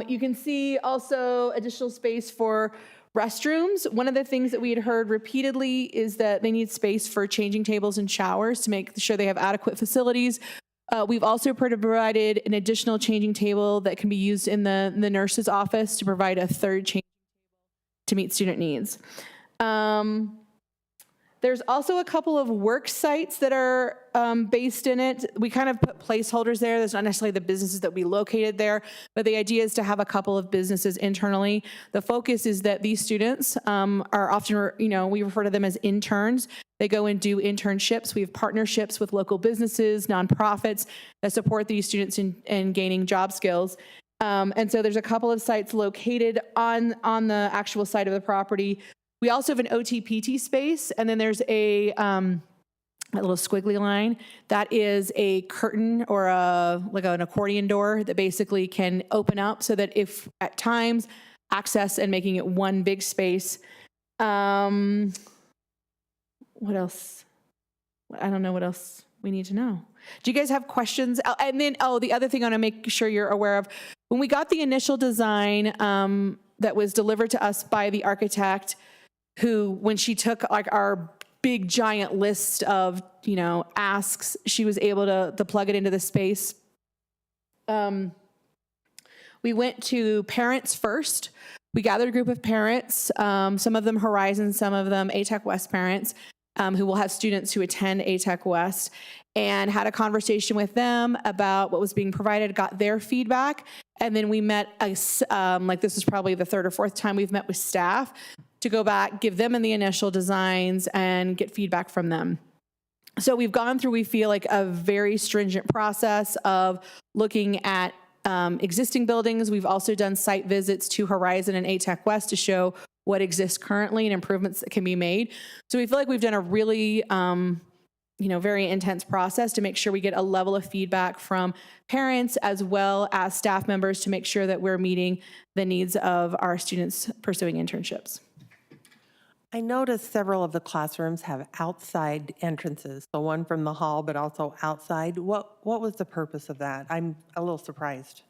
You can see also additional space for restrooms. One of the things that we had heard repeatedly is that they need space for changing tables and showers to make sure they have adequate facilities. We've also provided an additional changing table that can be used in the nurse's office to provide a third changing table to meet student needs. There's also a couple of work sites that are based in it. We kind of put placeholders there. There's not necessarily the businesses that we located there, but the idea is to have a couple of businesses internally. The focus is that these students are often, we refer to them as interns. They go and do internships. We have partnerships with local businesses, nonprofits that support these students in gaining job skills. And so there's a couple of sites located on the actual site of the property. We also have an OTPT space, and then there's a little squiggly line. That is a curtain or like an accordion door that basically can open up so that if at times access and making it one big space. What else? I don't know what else we need to know. Do you guys have questions? And then, the other thing I want to make sure you're aware of, when we got the initial design that was delivered to us by the architect, who, when she took like our big giant list of, asks, she was able to plug it into the space. We went to parents first. We gathered a group of parents, some of them Horizon, some of them ATech West parents, who will have students who attend ATech West, and had a conversation with them about what was being provided, got their feedback, and then we met, this is probably the 3rd or 4th time we've met with staff to go back, give them in the initial designs, and get feedback from them. So we've gone through, we feel like, a very stringent process of looking at existing buildings. We've also done site visits to Horizon and ATech West to show what exists currently and improvements that can be made. So we feel like we've done a really, very intense process to make sure we get a level of feedback from parents as well as staff members to make sure that we're meeting the needs of our students pursuing internships. I noticed several of the classrooms have outside entrances, so one from the hall, but also outside. What was the purpose of that? I'm a little surprised.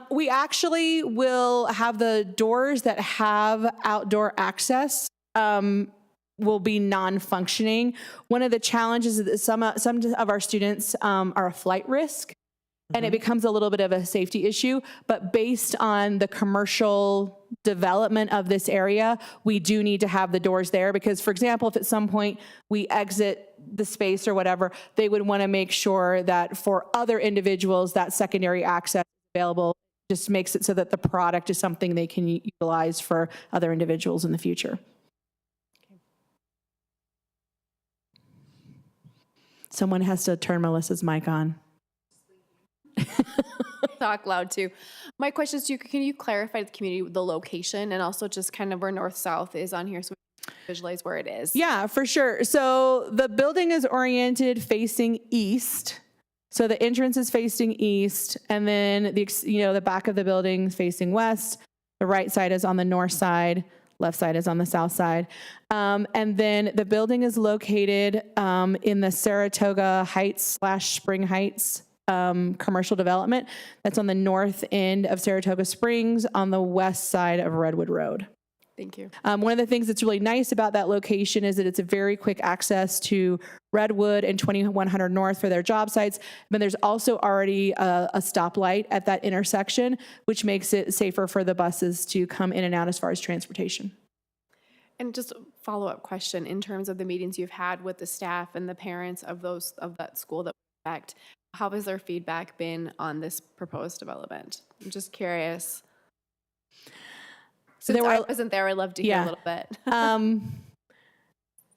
We actually will have the doors that have outdoor access will be non-functioning. One of the challenges is that some of our students are a flight risk, and it becomes a little bit of a safety issue. But based on the commercial development of this area, we do need to have the doors there because, for example, if at some point we exit the space or whatever, they would want to make sure that for other individuals, that secondary access is available. Just makes it so that the product is something they can utilize for other individuals in the future. Someone has to turn Melissa's mic on. Talk loud too. My question is to you, can you clarify to the community the location and also just kind of where north-south is on here so we can visualize where it is? Yeah, for sure. So the building is oriented facing east. So the entrance is facing east, and then the back of the building is facing west. The right side is on the north side. Left side is on the south side. And then the building is located in the Saratoga Heights / Spring Heights commercial development. That's on the north end of Saratoga Springs on the west side of Redwood Road. Thank you. One of the things that's really nice about that location is that it's a very quick access to Redwood and 2100 North for their job sites. But there's also already a stoplight at that intersection, which makes it safer for the buses to come in and out as far as transportation. And just a follow-up question, in terms of the meetings you've had with the staff and the parents of that school that we affect, how has their feedback been on this proposed development? I'm just curious. Since I wasn't there, I'd love to hear a little bit.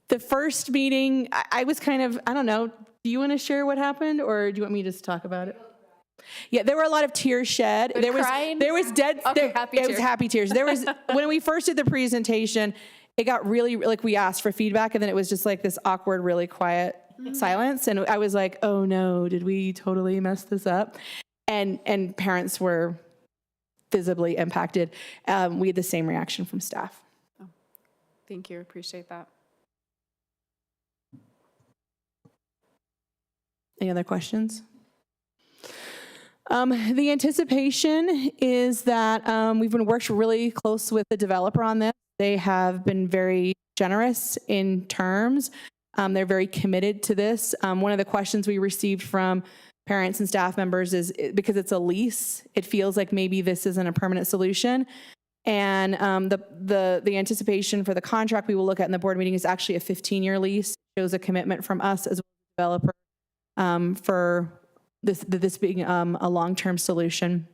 The first meeting, I was kind of, I don't know, do you want to share what happened, or do you want me to just talk about it? Yeah, there were a lot of tears shed. There was dead. Okay, happy it was tears. happy tears. There was when we first did the presentation, it got really like we asked for feedback, and then it was just like this awkward, really quiet silence, and I was like, oh no, did we totally mess this up? And parents were visibly impacted. We had the same reaction from staff. Thank you, appreciate that. Any other questions? The anticipation is that we've been worked really close with the developer on this. They have been very generous in terms. They're very committed to this. One of the questions we received from parents and staff members is because it's a lease, it feels like maybe this isn't a permanent solution. And the anticipation for the contract we will look at in the board meeting is actually a 15-year lease. It shows a commitment from us as a developer for this being a long-term solution.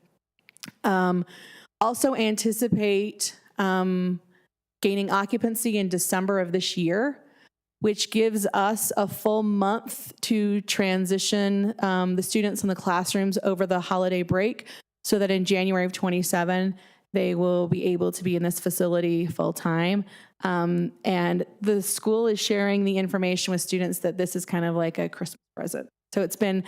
Also anticipate gaining occupancy in December of this year, which gives us a full month to transition the students in the classrooms over the holiday break so that in January of 27, they will be able to be in this facility full time. And the school is sharing the information with students that this is kind of like a Christmas present. So it's been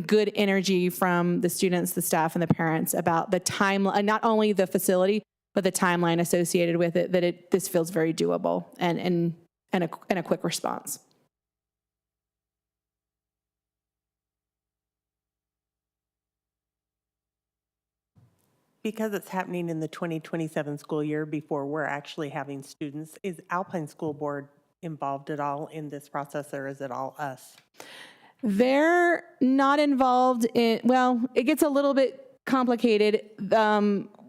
good energy from the students, the staff, and the parents about the timeline, not only the facility, but the timeline associated with it, that this feels very doable and a quick response. Because it's happening in the 2027 school year before we're actually having students, is Alpine School Board involved at all in this process, or is it all us? They're not involved in, well, it gets a little bit complicated.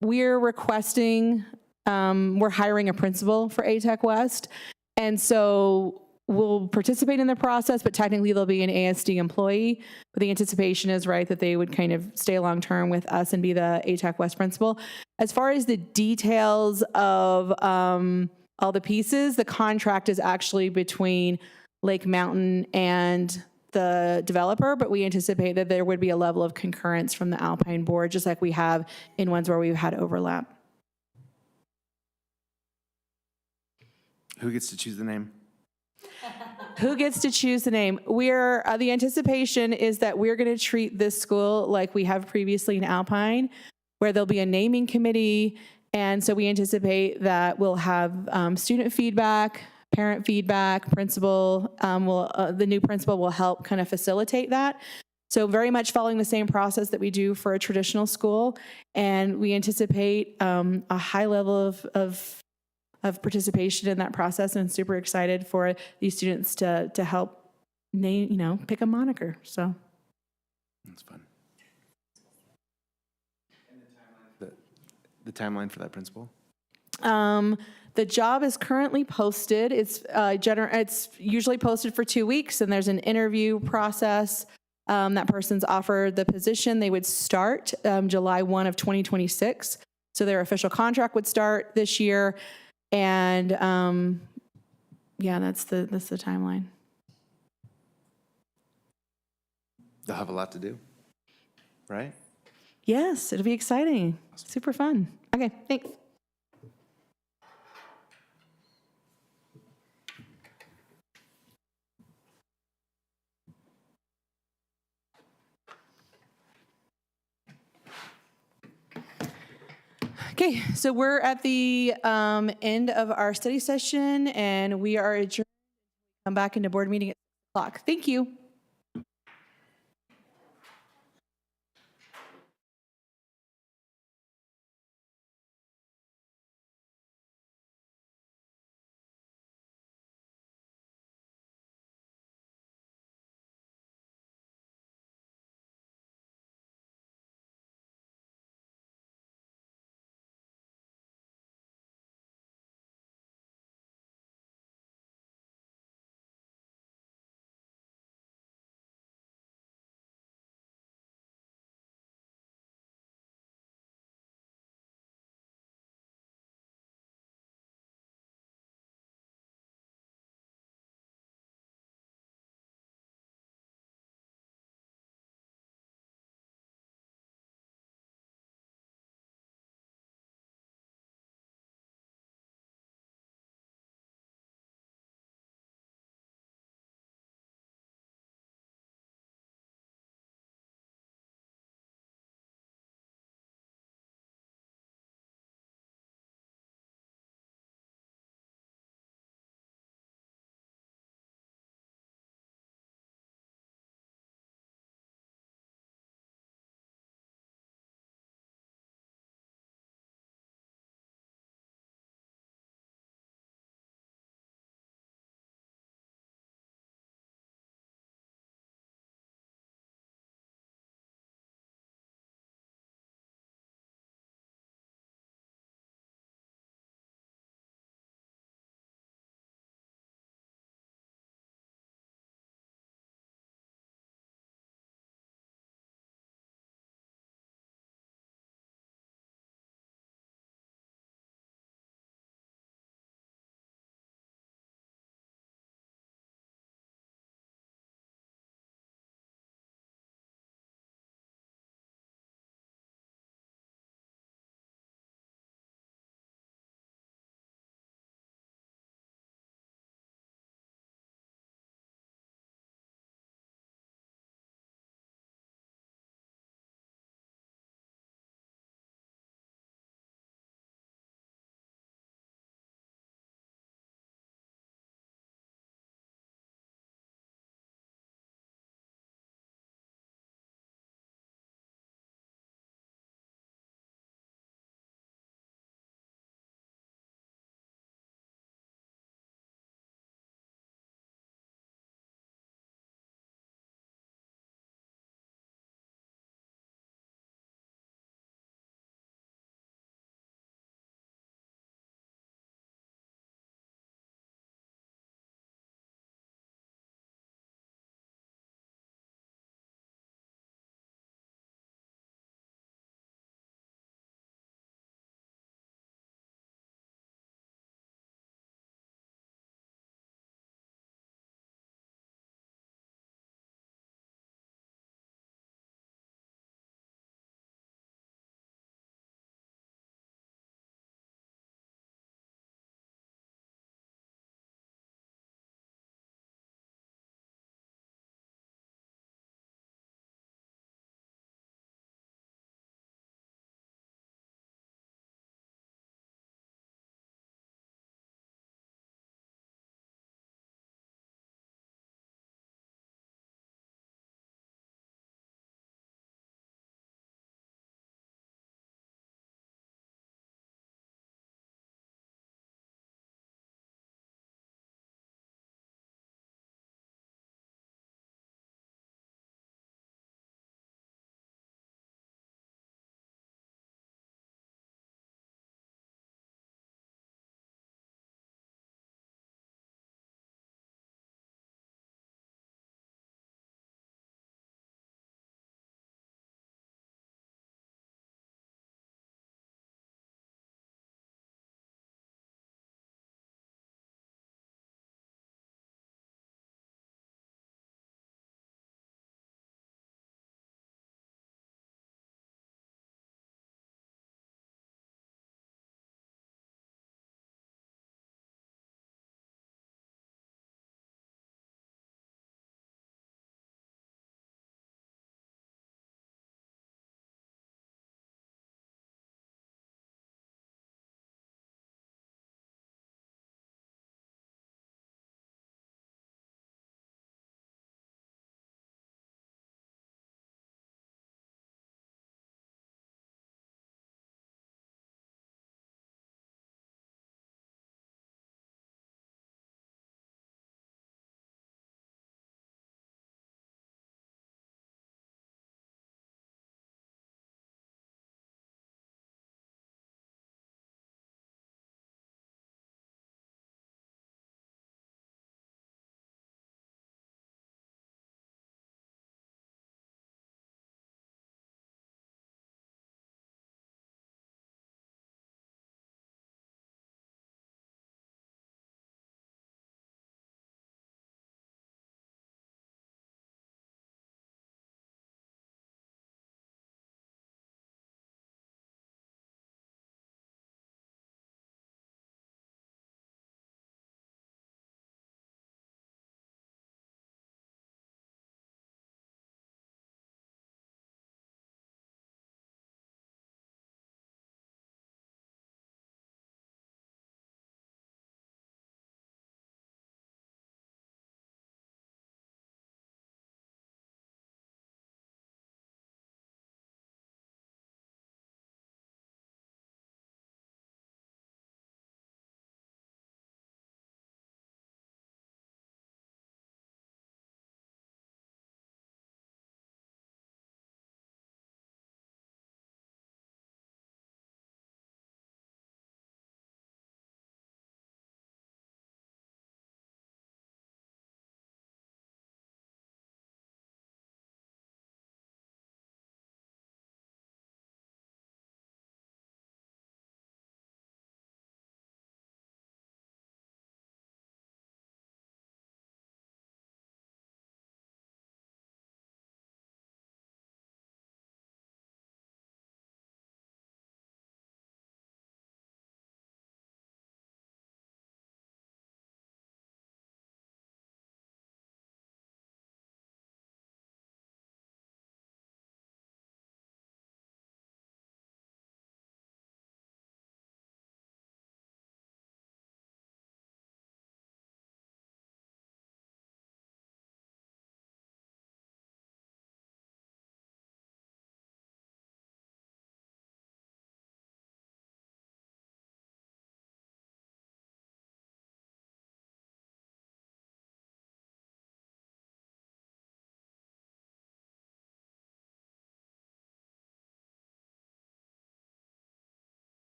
We're requesting, we're hiring a principal for ATech West. And so we'll participate in the process, but technically they'll be an ASD employee. But the anticipation is right that they would kind of stay long-term with us and be the ATech West principal. As far as the details of all the pieces, the contract is actually between Lake Mountain and the developer, but we anticipate that there would be a level of concurrence from the Alpine board, just like we have in ones where we've had overlap. Who gets to choose the name? Who gets to choose the name? We're the anticipation is that we're going to treat this school like we have previously in Alpine, where there'll be a naming committee, and so we anticipate that we'll have student feedback, parent feedback, principal. The new principal will help kind of facilitate that. So very much following the same process that we do for a traditional school, and we anticipate a high level of participation in that process, and super excited for these students to help name, pick a moniker. So That's fun. The timeline for that principal? the job is currently posted. It's usually posted for 2 weeks, and there's an interview process. That person's offered the position. They would start July 1 of 2026. So their official contract would start this year. And yeah, that's the timeline. They'll have a lot to do, right? Yes, it'll be exciting. Super fun. Okay, thanks. Okay, so we're at the end of our study session, and we are adjourned. Come back into board meeting at 6 o'clock. Thank you.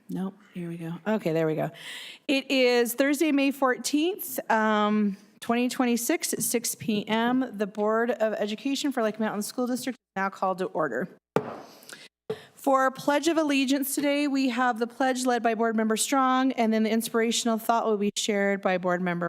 Nope, here we go. Okay, there we go. It is Thursday, May 14th, 2026 at 6 p.m. The Board of Education for Lake Mountain School District is now called to order. For Pledge of Allegiance today, we have the pledge led by Board Member Strong, and then the inspirational thought will be shared by Board Member.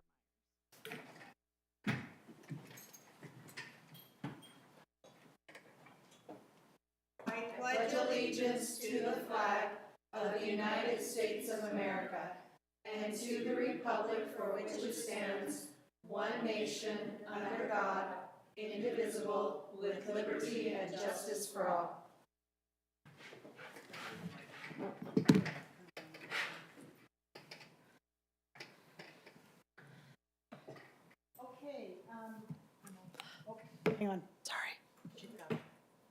Hang on, Sorry.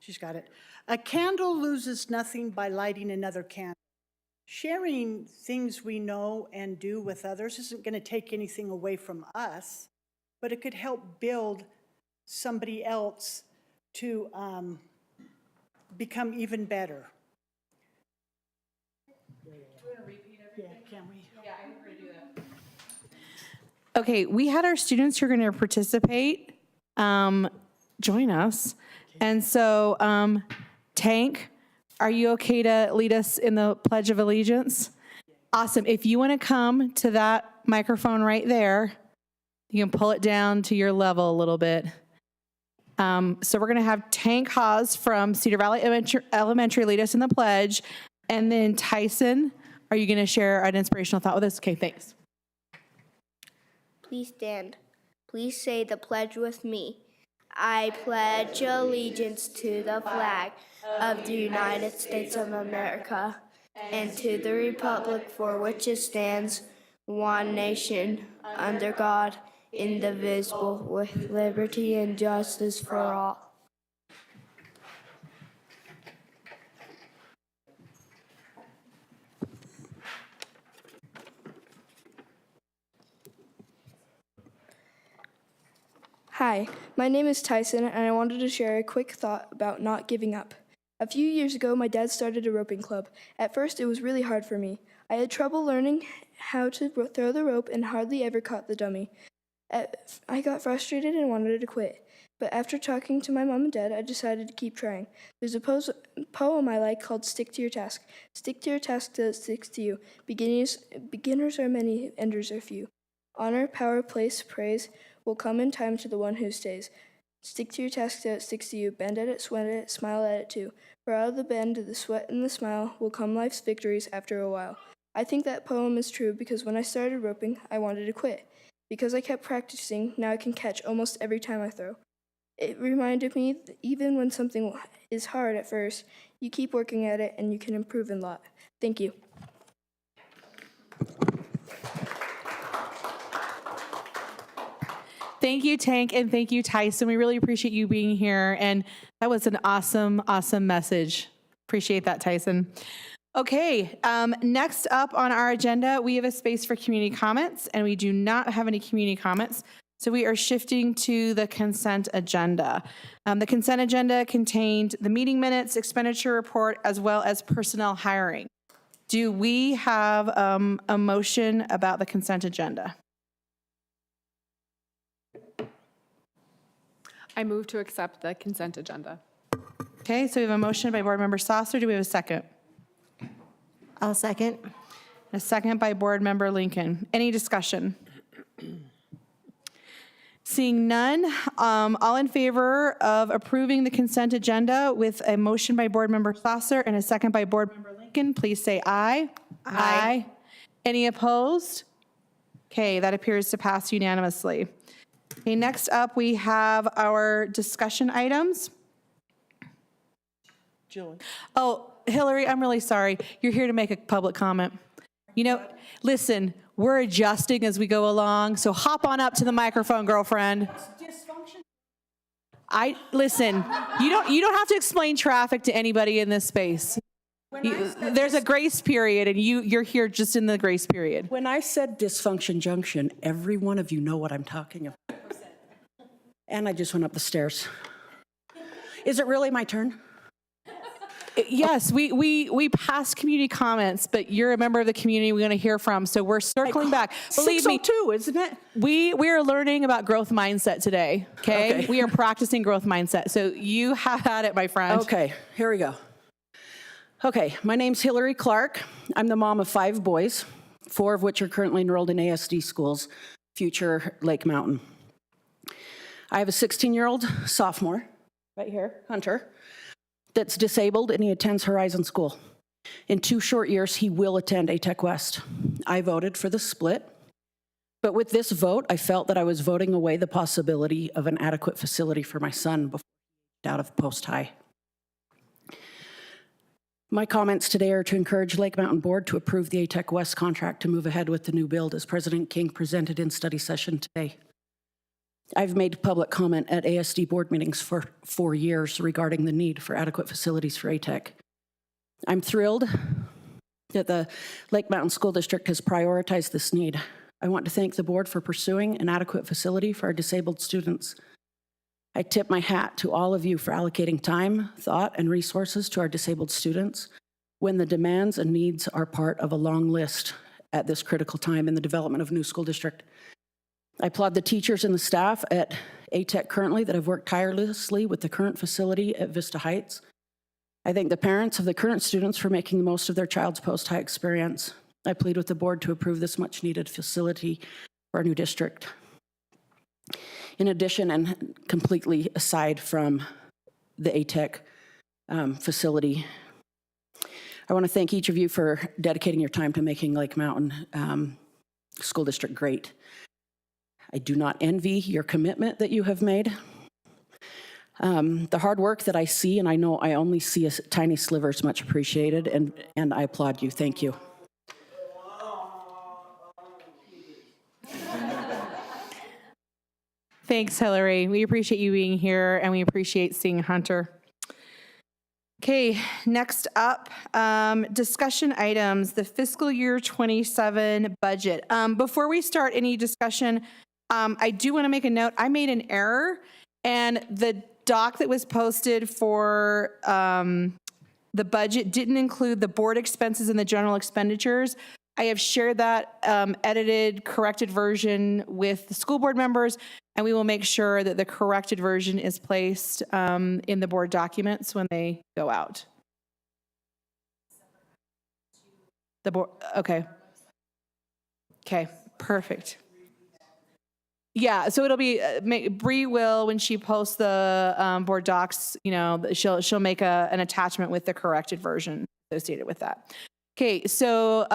she's got it. A candle loses nothing by lighting another candle. Sharing things we know and do with others isn't going to take anything away from us, but it could help build somebody else to become even better. Yeah, can we? Okay, we had our students who are going to participate join us. And so, Tank, are you okay to lead us in the Pledge of Allegiance? Awesome. If you want to come to that microphone right there, you can pull it down to your level a little bit. So we're going to have Tank Haas from Cedar Valley Elementary lead us in the pledge. And then Tyson, are you going to share an inspirational thought with us? Okay, thanks. Please stand. Please say the pledge with me. I pledge allegiance to the flag of the United States of America and to the republic for which it stands, one nation, under God, indivisible, with liberty and justice for all. Hi, my name is Tyson, and I wanted to share a quick thought about not giving up. A few years ago, my dad started a roping club. At first, it was really hard for me. I had trouble learning how to throw the rope and hardly ever caught the dummy. I got frustrated and wanted to quit. But after talking to my mom and dad, I decided to keep trying. There's a poem I like called Stick to Your Task. Stick to your task till it sticks to you. Beginners are many, enders are few. Honor, power, place, praise will come in time to the one who stays. Stick to your task till it sticks to you. Bend at it, sweat at it, smile at it too. For out of the bend, the sweat, and the smile will come life's victories after a while. I think that poem is true because when I started roping, I wanted to quit. Because I kept practicing, now I can catch almost every time I throw. It reminded me that even when something is hard at first, you keep working at it and you can improve a lot. Thank you. Thank you, Tank, and thank you, Tyson. We really appreciate you being here, and that was an awesome, awesome message. Appreciate that, Tyson. Okay, next up on our agenda, we have a space for community comments, and we do not have any community comments, so we are shifting to the consent agenda. The consent agenda contained the meeting minutes, expenditure report, as well as personnel hiring. Do we have a motion about the consent agenda? I move to accept the consent agenda. Okay, so we have a motion by Board Member Saucer. Do we have a second? I'll second. A second by Board Member Lincoln. Any discussion? Seeing none, all in favor of approving the consent agenda with a motion by Board Member Saucer and a second by Board Member Lincoln, please say aye. Aye. Any opposed? Okay, that appears to pass unanimously. Okay, next up, we have our discussion items. Julie. Oh, Hillary, I'm really sorry. You're here to make a public comment. You know, listen, we're adjusting as we go along, so hop on up to the microphone, girlfriend. Listen, you don't have to explain traffic to anybody in this space. There's a grace period, and you're here just in the grace period. When I said dysfunction junction, every one of you know what I'm talking about. And I just went up the stairs. Is it really my turn? Yes, we passed community comments, but you're a member of the community we're going to hear from, so we're circling back. Believe me, 6:02, isn't it? we are learning about growth mindset today, okay? Okay. We are practicing growth mindset, so you have at it, my friend. Okay, here we go. Okay, my name's Hillary Clark. I'm the mom of 5 boys, 4 of which are currently enrolled in ASD schools, future Lake Mountain. I have a 16-year-old sophomore, right here, Hunter, that's disabled and he attends Horizon School. In 2 short years, he will attend ATEC West. I voted for the split, but with this vote, I felt that I was voting away the possibility of an adequate facility for my son before he got out of post-high. My comments today are to encourage Lake Mountain Board to approve the ATEC West contract to move ahead with the new build as President King presented in study session today. I've made public comment at ASD board meetings for 4 years regarding the need for adequate facilities for ATEC. I'm thrilled that the Lake Mountain School District has prioritized this need. I want to thank the board for pursuing an adequate facility for our disabled students. I tip my hat to all of you for allocating time, thought, and resources to our disabled students when the demands and needs are part of a long list at this critical time in the development of a new school district. I applaud the teachers and the staff at ATEC currently that have worked tirelessly with the current facility at Vista Heights. I thank the parents of the current students for making the most of their child's post-high experience. I plead with the board to approve this much-needed facility for our new district. In addition, and completely aside from the ATEC facility, I want to thank each of you for dedicating your time to making Lake Mountain School District great. I do not envy your commitment that you have made. The hard work that I see, and I know I only see a tiny sliver, is much appreciated, and I applaud you. Thank you. Thanks, Hillary. We appreciate you being here, and we appreciate seeing Hunter. Okay, next up, discussion items, the fiscal year 27 budget. Before we start any discussion, I do want to make a note. I made an error, and the doc that was posted for the budget didn't include the board expenses and the general expenditures. I have shared that edited, corrected version with the school board members, and we will make sure that the corrected version is placed in the board documents when they go out. The board, okay. Okay, perfect. Yeah, so it'll be, Bree will, when she posts the board docs, you know, she'll make an attachment with the corrected version associated with that. Okay, so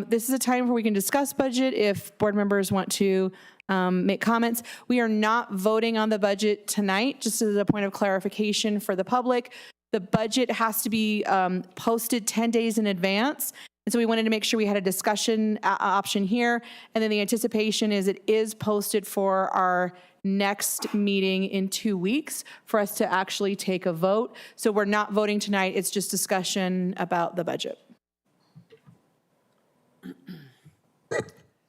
this is a time where we can discuss budget if board members want to make comments. We are not voting on the budget tonight, just as a point of clarification for the public. The budget has to be posted 10 days in advance. And so we wanted to make sure we had a discussion option here. And then the anticipation is it is posted for our next meeting in 2 weeks for us to actually take a vote. So we're not voting tonight, it's just discussion about the budget.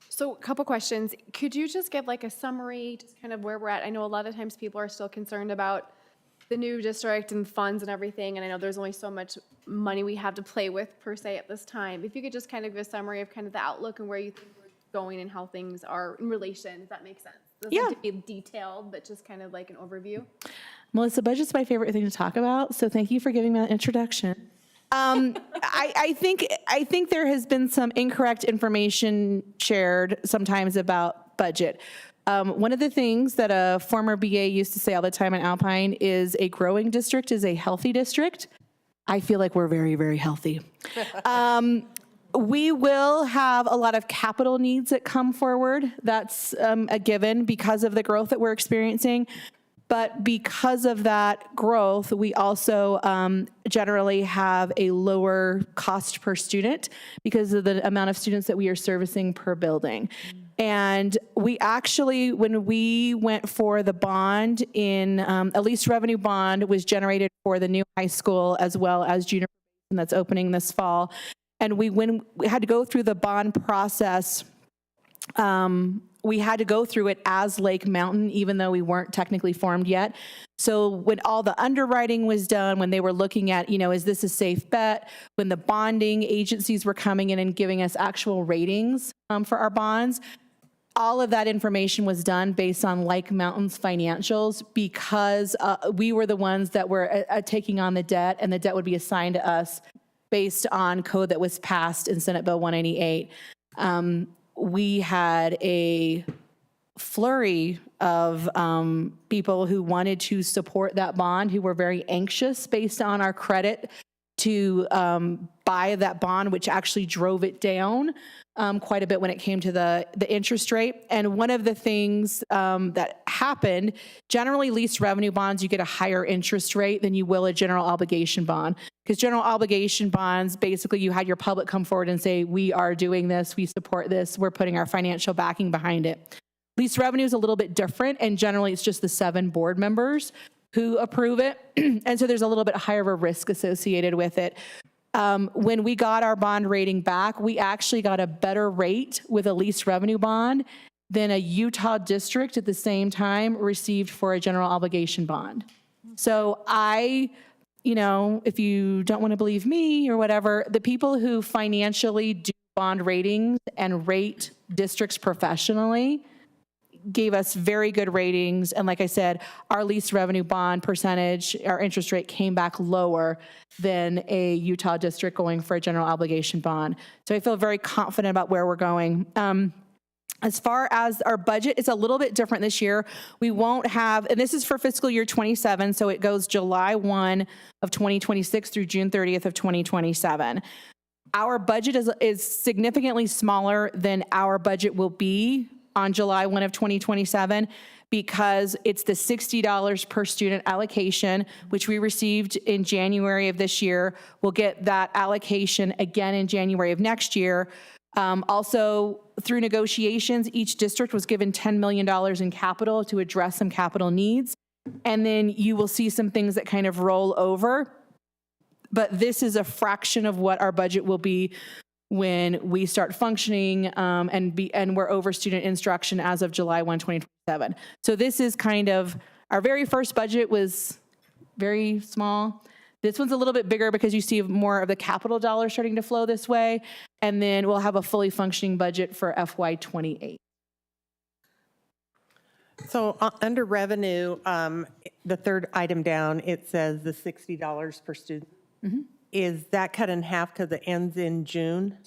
So a couple questions. Could you just give like a summary, just kind of where we're at? I know a lot of times people are still concerned about the new district and funds and everything, and I know there's only so much money we have to play with per se at this time. If you could just kind of give a summary of kind of the outlook and where you think we're going and how things are in relation, if that makes sense. Doesn't have to be detailed, but just kind of like an overview. Melissa, budget's my favorite thing to talk about, so thank you for giving me that introduction. I think there has been some incorrect information shared sometimes about budget. One of the things that a former BA used to say all the time in Alpine is a growing district is a healthy district. I feel like we're very, very healthy. We will have a lot of capital needs that come forward. That's a given because of the growth that we're experiencing. But because of that growth, we also generally have a lower cost per student because of the amount of students that we are servicing per building. And we actually, when we went for the bond in, a lease revenue bond was generated for the new high school as well as junior that's opening this fall. And when we had to go through the bond process, we had to go through it as Lake Mountain, even though we weren't technically formed yet. So when all the underwriting was done, when they were looking at, is this a safe bet? When the bonding agencies were coming in and giving us actual ratings for our bonds, all of that information was done based on Lake Mountain's financials because we were the ones that were taking on the debt, and the debt would be assigned to us based on code that was passed in Senate Bill 198. We had a flurry of people who wanted to support that bond, who were very anxious based on our credit to buy that bond, which actually drove it down quite a bit when it came to the interest rate. And one of the things that happened, generally leased revenue bonds, you get a higher interest rate than you will a general obligation bond. Because general obligation bonds, basically you had your public come forward and say, we are doing this, we support this, we're putting our financial backing behind it. Lease revenue is a little bit different, and generally it's just the 7 board members who approve it. And so there's a little bit higher of a risk associated with it. When we got our bond rating back, we actually got a better rate with a lease revenue bond than a Utah district at the same time received for a general obligation bond. So if you don't want to believe me or whatever, the people who financially do bond ratings and rate districts professionally gave us very good ratings. And like I said, our lease revenue bond percentage, our interest rate came back lower than a Utah district going for a general obligation bond. So I feel very confident about where we're going. As far as our budget, it's a little bit different this year. We won't have, and this is for fiscal year 27, so it goes July 1 of 2026 through June 30th of 2027. Our budget is significantly smaller than our budget will be on July 1 of 2027 because it's the $60 per student allocation, which we received in January of this year. We'll get that allocation again in January of next year. Also, through negotiations, each district was given $10 million in capital to address some capital needs. And then you will see some things that kind of roll over. But this is a fraction of what our budget will be when we start functioning and we're over student instruction as of July 1, 2027. So this is kind of, our very first budget was very small. This one's a little bit bigger because you see more of the capital dollars starting to flow this way. And then we'll have a fully functioning budget for FY28. So under revenue, the third item down, it says the $60 per student. Mm-hmm. Is that cut in half because it ends in June?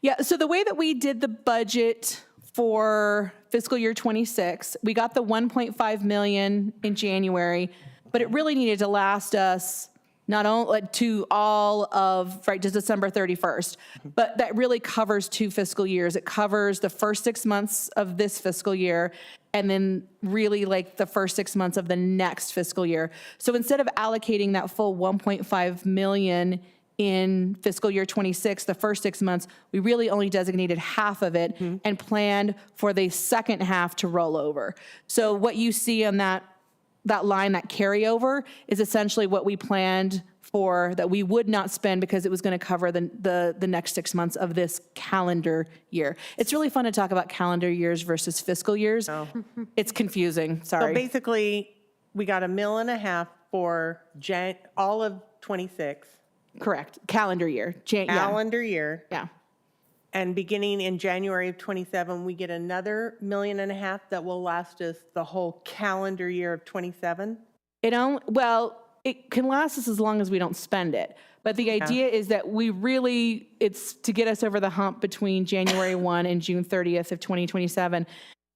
Yeah, so the way that we did the budget for fiscal year 26, we got the 1.5 million in January, but it really needed to last us not only to all of, to December 31st, but that really covers 2 fiscal years. It covers the first 6 months of this fiscal year, and then really like the first 6 months of the next fiscal year. So instead of allocating that full 1.5 million in fiscal year 26, the first 6 months, we really only designated half of it and planned for the second half to roll over. So what you see on that line, that carryover, is essentially what we planned for that we would not spend because it was going to cover the next 6 months of this calendar year. It's really fun to talk about calendar years versus fiscal years. Oh. It's confusing, So sorry. basically, we got $1.5 million for all of 26, Correct, calendar year. calendar year. Yeah. And beginning in January of 27, we get another $1.5 million that will last us the whole calendar year of 27. It can last us as long as we don't spend it. But the idea is that it's to get us over the hump between January 1 and June 30th of 2027.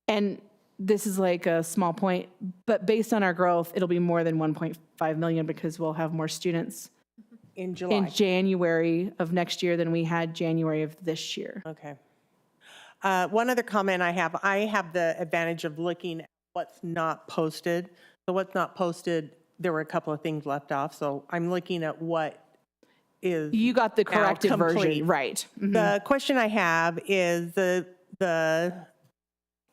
And this is like a small point, but based on our growth, it'll be more than 1.5 million because we'll have more students In July. in January of next year than we had January of this year. Okay. One other comment I have the advantage of looking at what's not posted. So what's not posted, there were a couple of things left off. So I'm looking at what is You got the now corrected complete. version, right? Mhm. The question I have is the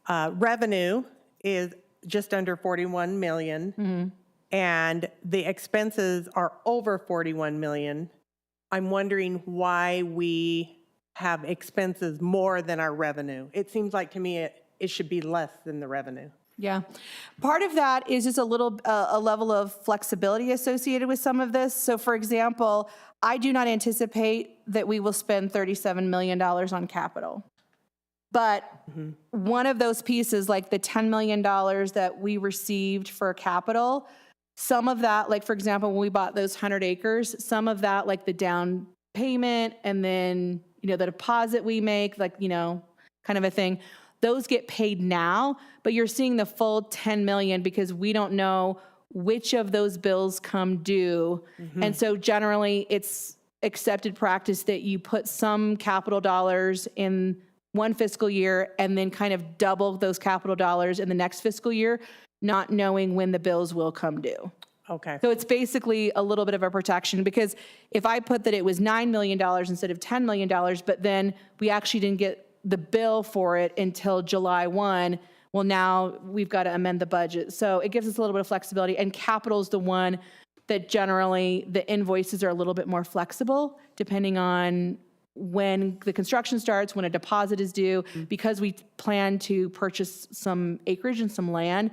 revenue is just under 41 million. And the expenses are over 41 million. I'm wondering why we have expenses more than our revenue. It seems like to me it should be less than the revenue. Yeah. Part of that is just a level of flexibility associated with some of this. So for example, I do not anticipate that we will spend $37 million on capital. But one of those pieces, like the $10 million that we received for capital, some of that, like for example, when we bought those 100 acres, some of that, like the down payment and then, the deposit we make, like, kind of a thing, those get paid now, but you're seeing the full 10 million because we don't know which of those bills come due. And so generally it's accepted practice that you put some capital dollars in one fiscal year and then kind of double those capital dollars in the next fiscal year, not knowing when the bills will come due. Okay. So it's basically a little bit of a protection, because if I put that it was $9 million instead of $10 million, but then we actually didn't get the bill for it until July 1, well, now we've got to amend the budget. So it gives us a little bit of flexibility, and capital is the one that generally the invoices are a little bit more flexible depending on when the construction starts, when a deposit is due, because we plan to purchase some acreage and some land,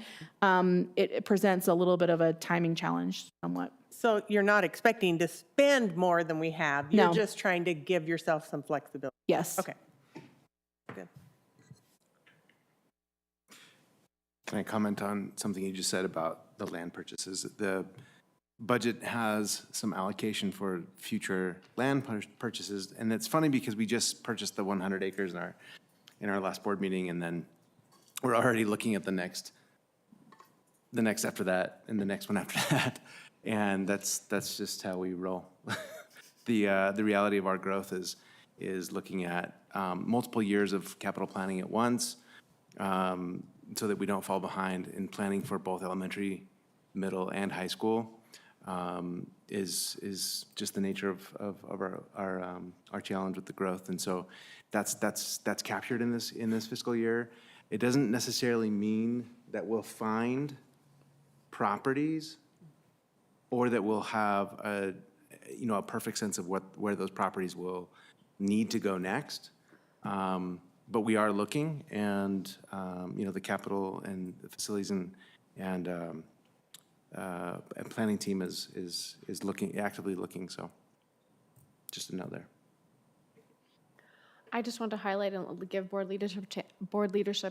it presents a little bit of a timing challenge somewhat. So you're not expecting to spend more than we have? No. You're just trying to give yourself some flexibility? Yes. Okay. Good. Can I comment on something you just said about the land purchases? The budget has some allocation for future land purchases, and it's funny because we just purchased the 100 acres in our last board meeting, and then we're already looking at the next after that, and the next one after that, and that's just how we roll. The reality of our growth is looking at multiple years of capital planning at once, so that we don't fall behind in planning for both elementary, middle, and high school. Is just the nature of our challenge with the growth, and so that's captured in this fiscal year. It doesn't necessarily mean that we'll find properties, or that we'll have a perfect sense of where those properties will need to go next. But we are looking, and the capital and the facilities and planning team is actively looking, so just a note there. I just want to highlight and give board leadership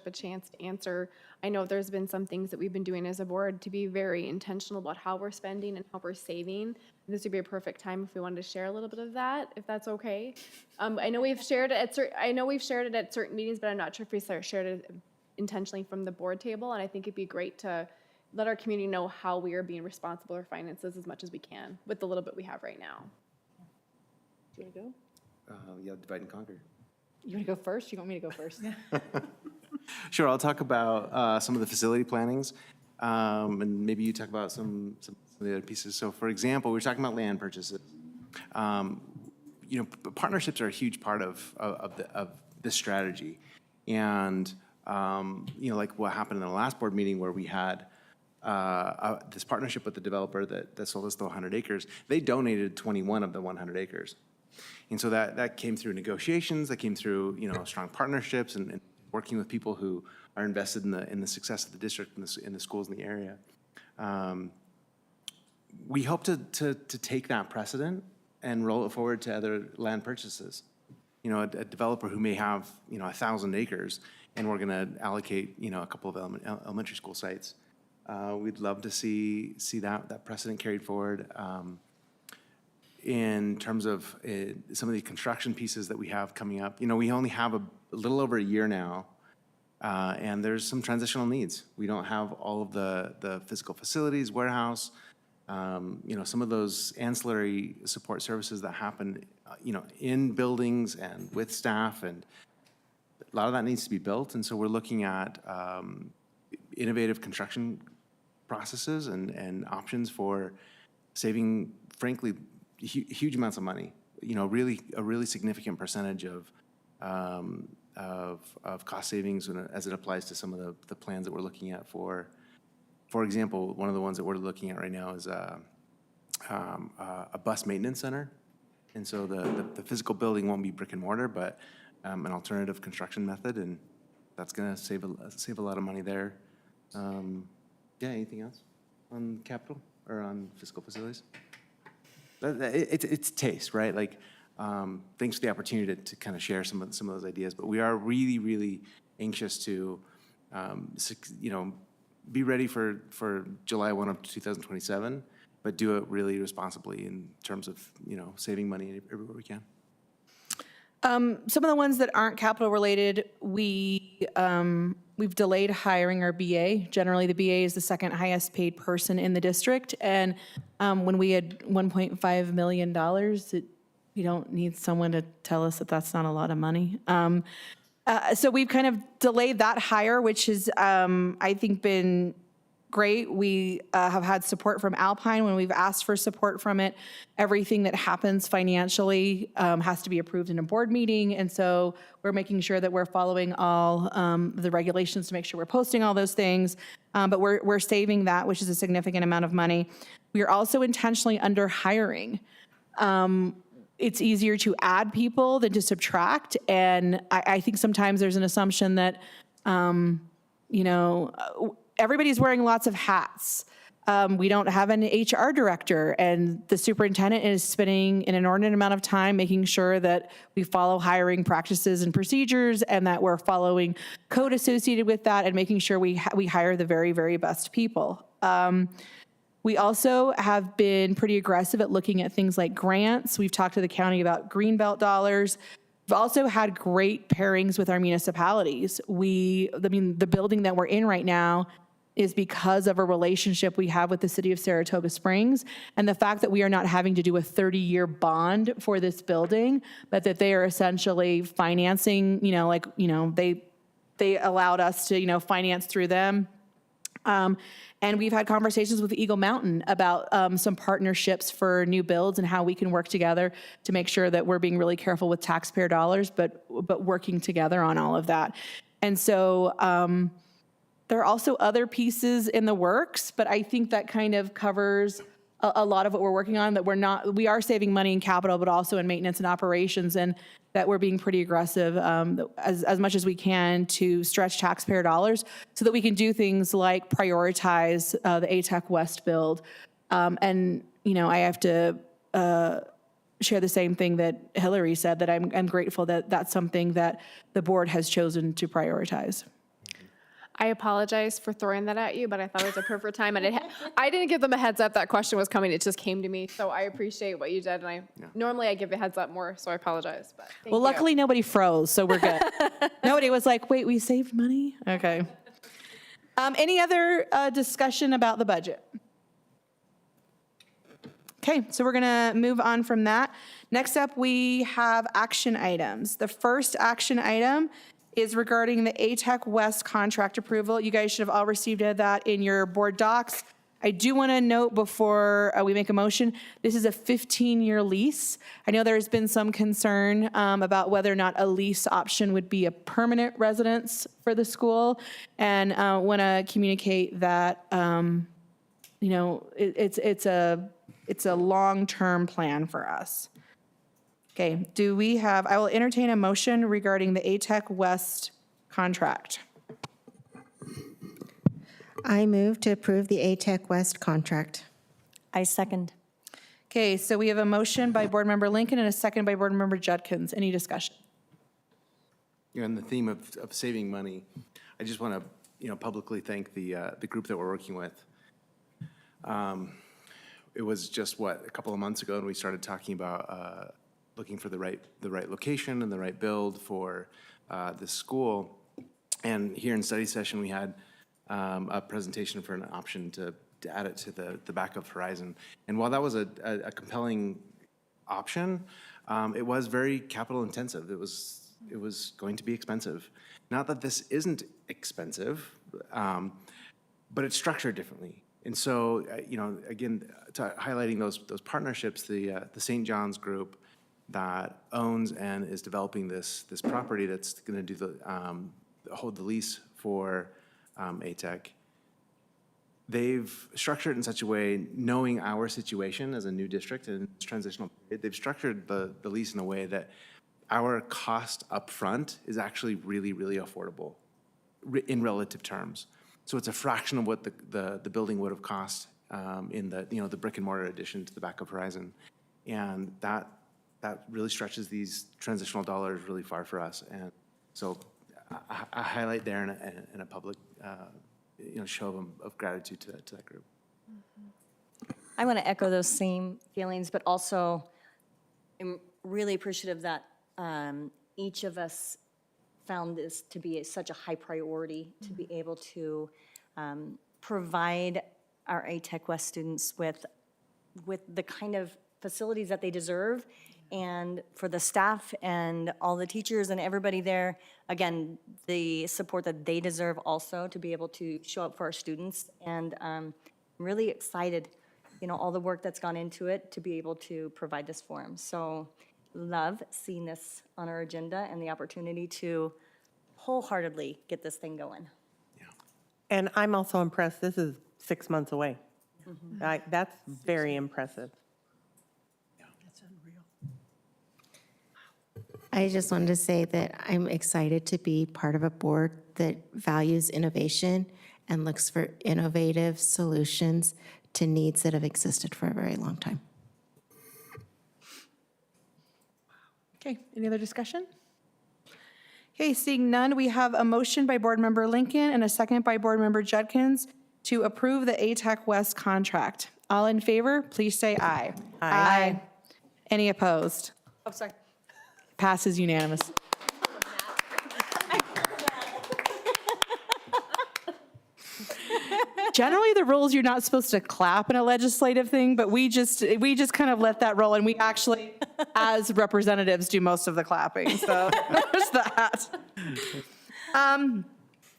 a chance to answer. I know there's been some things that we've been doing as a board to be very intentional about how we're spending and how we're saving. This would be a perfect time if we wanted to share a little bit of that, if that's okay. I know we've shared it at certain meetings, but I'm not sure if we shared it intentionally from the board table. And I think it'd be great to let our community know how we are being responsible with our finances as much as we can with the little bit we have right now. Do you want to go? Yeah, divide and conquer. You want to go first? You want me to go first? Sure, I'll talk about some of the facility plannings, and maybe you talk about some of the other pieces. So, for example, we were talking about land purchases. Partnerships are a huge part of this strategy, and like what happened in the last board meeting where we had this partnership with the developer that sold us the 100 acres. They donated 21 of the 100 acres. And so that came through negotiations, that came through, strong partnerships and working with people who are invested in the success of the district and in the schools in the area. We hope to take that precedent and roll it forward to other land purchases. A developer who may have, 1,000 acres, and we're gonna allocate, a couple of elementary school sites. We'd love to see that precedent carried forward. In terms of some of the construction pieces that we have coming up, we only have a little over a year now, and there's some transitional needs. We don't have all of the physical facilities, warehouse, some of those ancillary support services that happen, in buildings and with staff, and a lot of that needs to be built. And so we're looking at innovative construction processes and options for saving, frankly, huge amounts of money, a really significant percentage of cost savings as it applies to some of the plans that we're looking at for example, one of the ones that we're looking at right now is a bus maintenance center. And so the physical building won't be brick and mortar, but an alternative construction method. And that's going to save a lot of money there. Yeah, anything else on capital or on fiscal facilities? It's taste, right? Like, thanks for the opportunity to kind of share some of those ideas, but we are really, really anxious to, be ready for July 1 of 2027, but do it really responsibly in terms of, saving money everywhere we can. Some of the ones that aren't capital related, we've delayed hiring our BA. Generally, the BA is the second highest paid person in the district. And when we had $1.5 million, we don't need someone to tell us that that's not a lot of money. So we've kind of delayed that hire, which has, I think, been great. We have had support from Alpine when we've asked for support from it. Everything that happens financially has to be approved in a board meeting. And so we're making sure that we're following all the regulations to make sure we're posting all those things. But we're saving that, which is a significant amount of money. We are also intentionally under hiring. It's easier to add people than to subtract. And I think sometimes there's an assumption that, everybody's wearing lots of hats. We don't have an HR director, and the superintendent is spending an inordinate amount of time making sure that we follow hiring practices and procedures, and that we're following code associated with that, and making sure we hire the very, very best people. We also have been pretty aggressive at looking at things like grants. We've talked to the county about Greenbelt dollars. We've also had great pairings with our municipalities. The building that we're in right now is because of a relationship we have with the city of Saratoga Springs, and the fact that we are not having to do a 30-year bond for this building, but that they are essentially financing, they allowed us to, finance through them. And we've had conversations with Eagle Mountain about some partnerships for new builds and how we can work together to make sure that we're being really careful with taxpayer dollars, but working together on all of that. And so there are also other pieces in the works, but I think that kind of covers a lot of what we're working on, that we are saving money in capital, but also in maintenance and operations, and that we're being pretty aggressive as much as we can to stretch taxpayer dollars so that we can do things like prioritize the ATEC West build. I have to share the same thing that Hillary said, that I'm grateful that that's something that the board has chosen to prioritize. I apologize for throwing that at you, but I thought it was a perfect time. And I didn't give them a heads up that question was coming. It just came to me. So I appreciate what you did. And normally I give a heads up more, so I apologize. But Well, luckily nobody froze, so we're good. Nobody was like, wait, we saved money? Okay. Any other discussion about the budget? Okay, so we're gonna move on from that. Next up, we have action items. The first action item is regarding the ATEC West contract approval. You guys should have all received that in your board docs. I do want to note before we make a motion, this is a 15-year lease. I know there's been some concern about whether or not a lease option would be a permanent residence for the school, and want to communicate that it's a long-term plan for us. Okay, I will entertain a motion regarding the ATEC West contract. I move to approve the ATEC West contract. I second. Okay, so we have a motion by Board Member Lincoln and a second by Board Member Judkins. Any discussion? On the theme of saving money, I just want to, publicly thank the group that we're working with. It was just, a couple of months ago, and we started talking about looking for the right location and the right build for the school. And here in study session, we had a presentation for an option to add it to the back of Horizon. And while that was a compelling option, it was very capital intensive. It was going to be expensive. Not that this isn't expensive, but it's structured differently. And so, again, highlighting those partnerships, the St. John's Group that owns and is developing this property that's going to do hold the lease for ATEC. They've structured it in such a way, knowing our situation as a new district and transitional period, they've structured the lease in a way that our cost up front is actually really, really affordable. in relative terms. So it's a fraction of what the building would have cost in the, the brick and mortar addition to the back of Horizon. And that really stretches these transitional dollars really far for us. And so I highlight there in a public, show of gratitude to that group. I want to echo those same feelings, but also am really appreciative that each of us found this to be such a high priority to be able to provide our ATech West students with the kind of facilities that they deserve, and for the staff and all the teachers and everybody there, again, the support that they deserve also to be able to show up for our students. And I'm really excited, all the work that's gone into it to be able to provide this for them. So love seeing this on our agenda and the opportunity to wholeheartedly get this thing going. And I'm also impressed, this is 6 months away. That's very impressive. That's unreal. I just wanted to say that I'm excited to be part of a board that values innovation and looks for innovative solutions to needs that have existed for a very long time. Okay, any other discussion? Okay, seeing none, we have a motion by Board Member Lincoln and a second by Board Member Judkins to approve the ATech West contract. All in favor, please say aye. Aye. Any opposed? Oh, sorry. Passes unanimous. Generally, the rules, you're not supposed to clap in a legislative thing, but we just kind of let that roll, and we actually, as representatives, do most of the clapping, so there's that.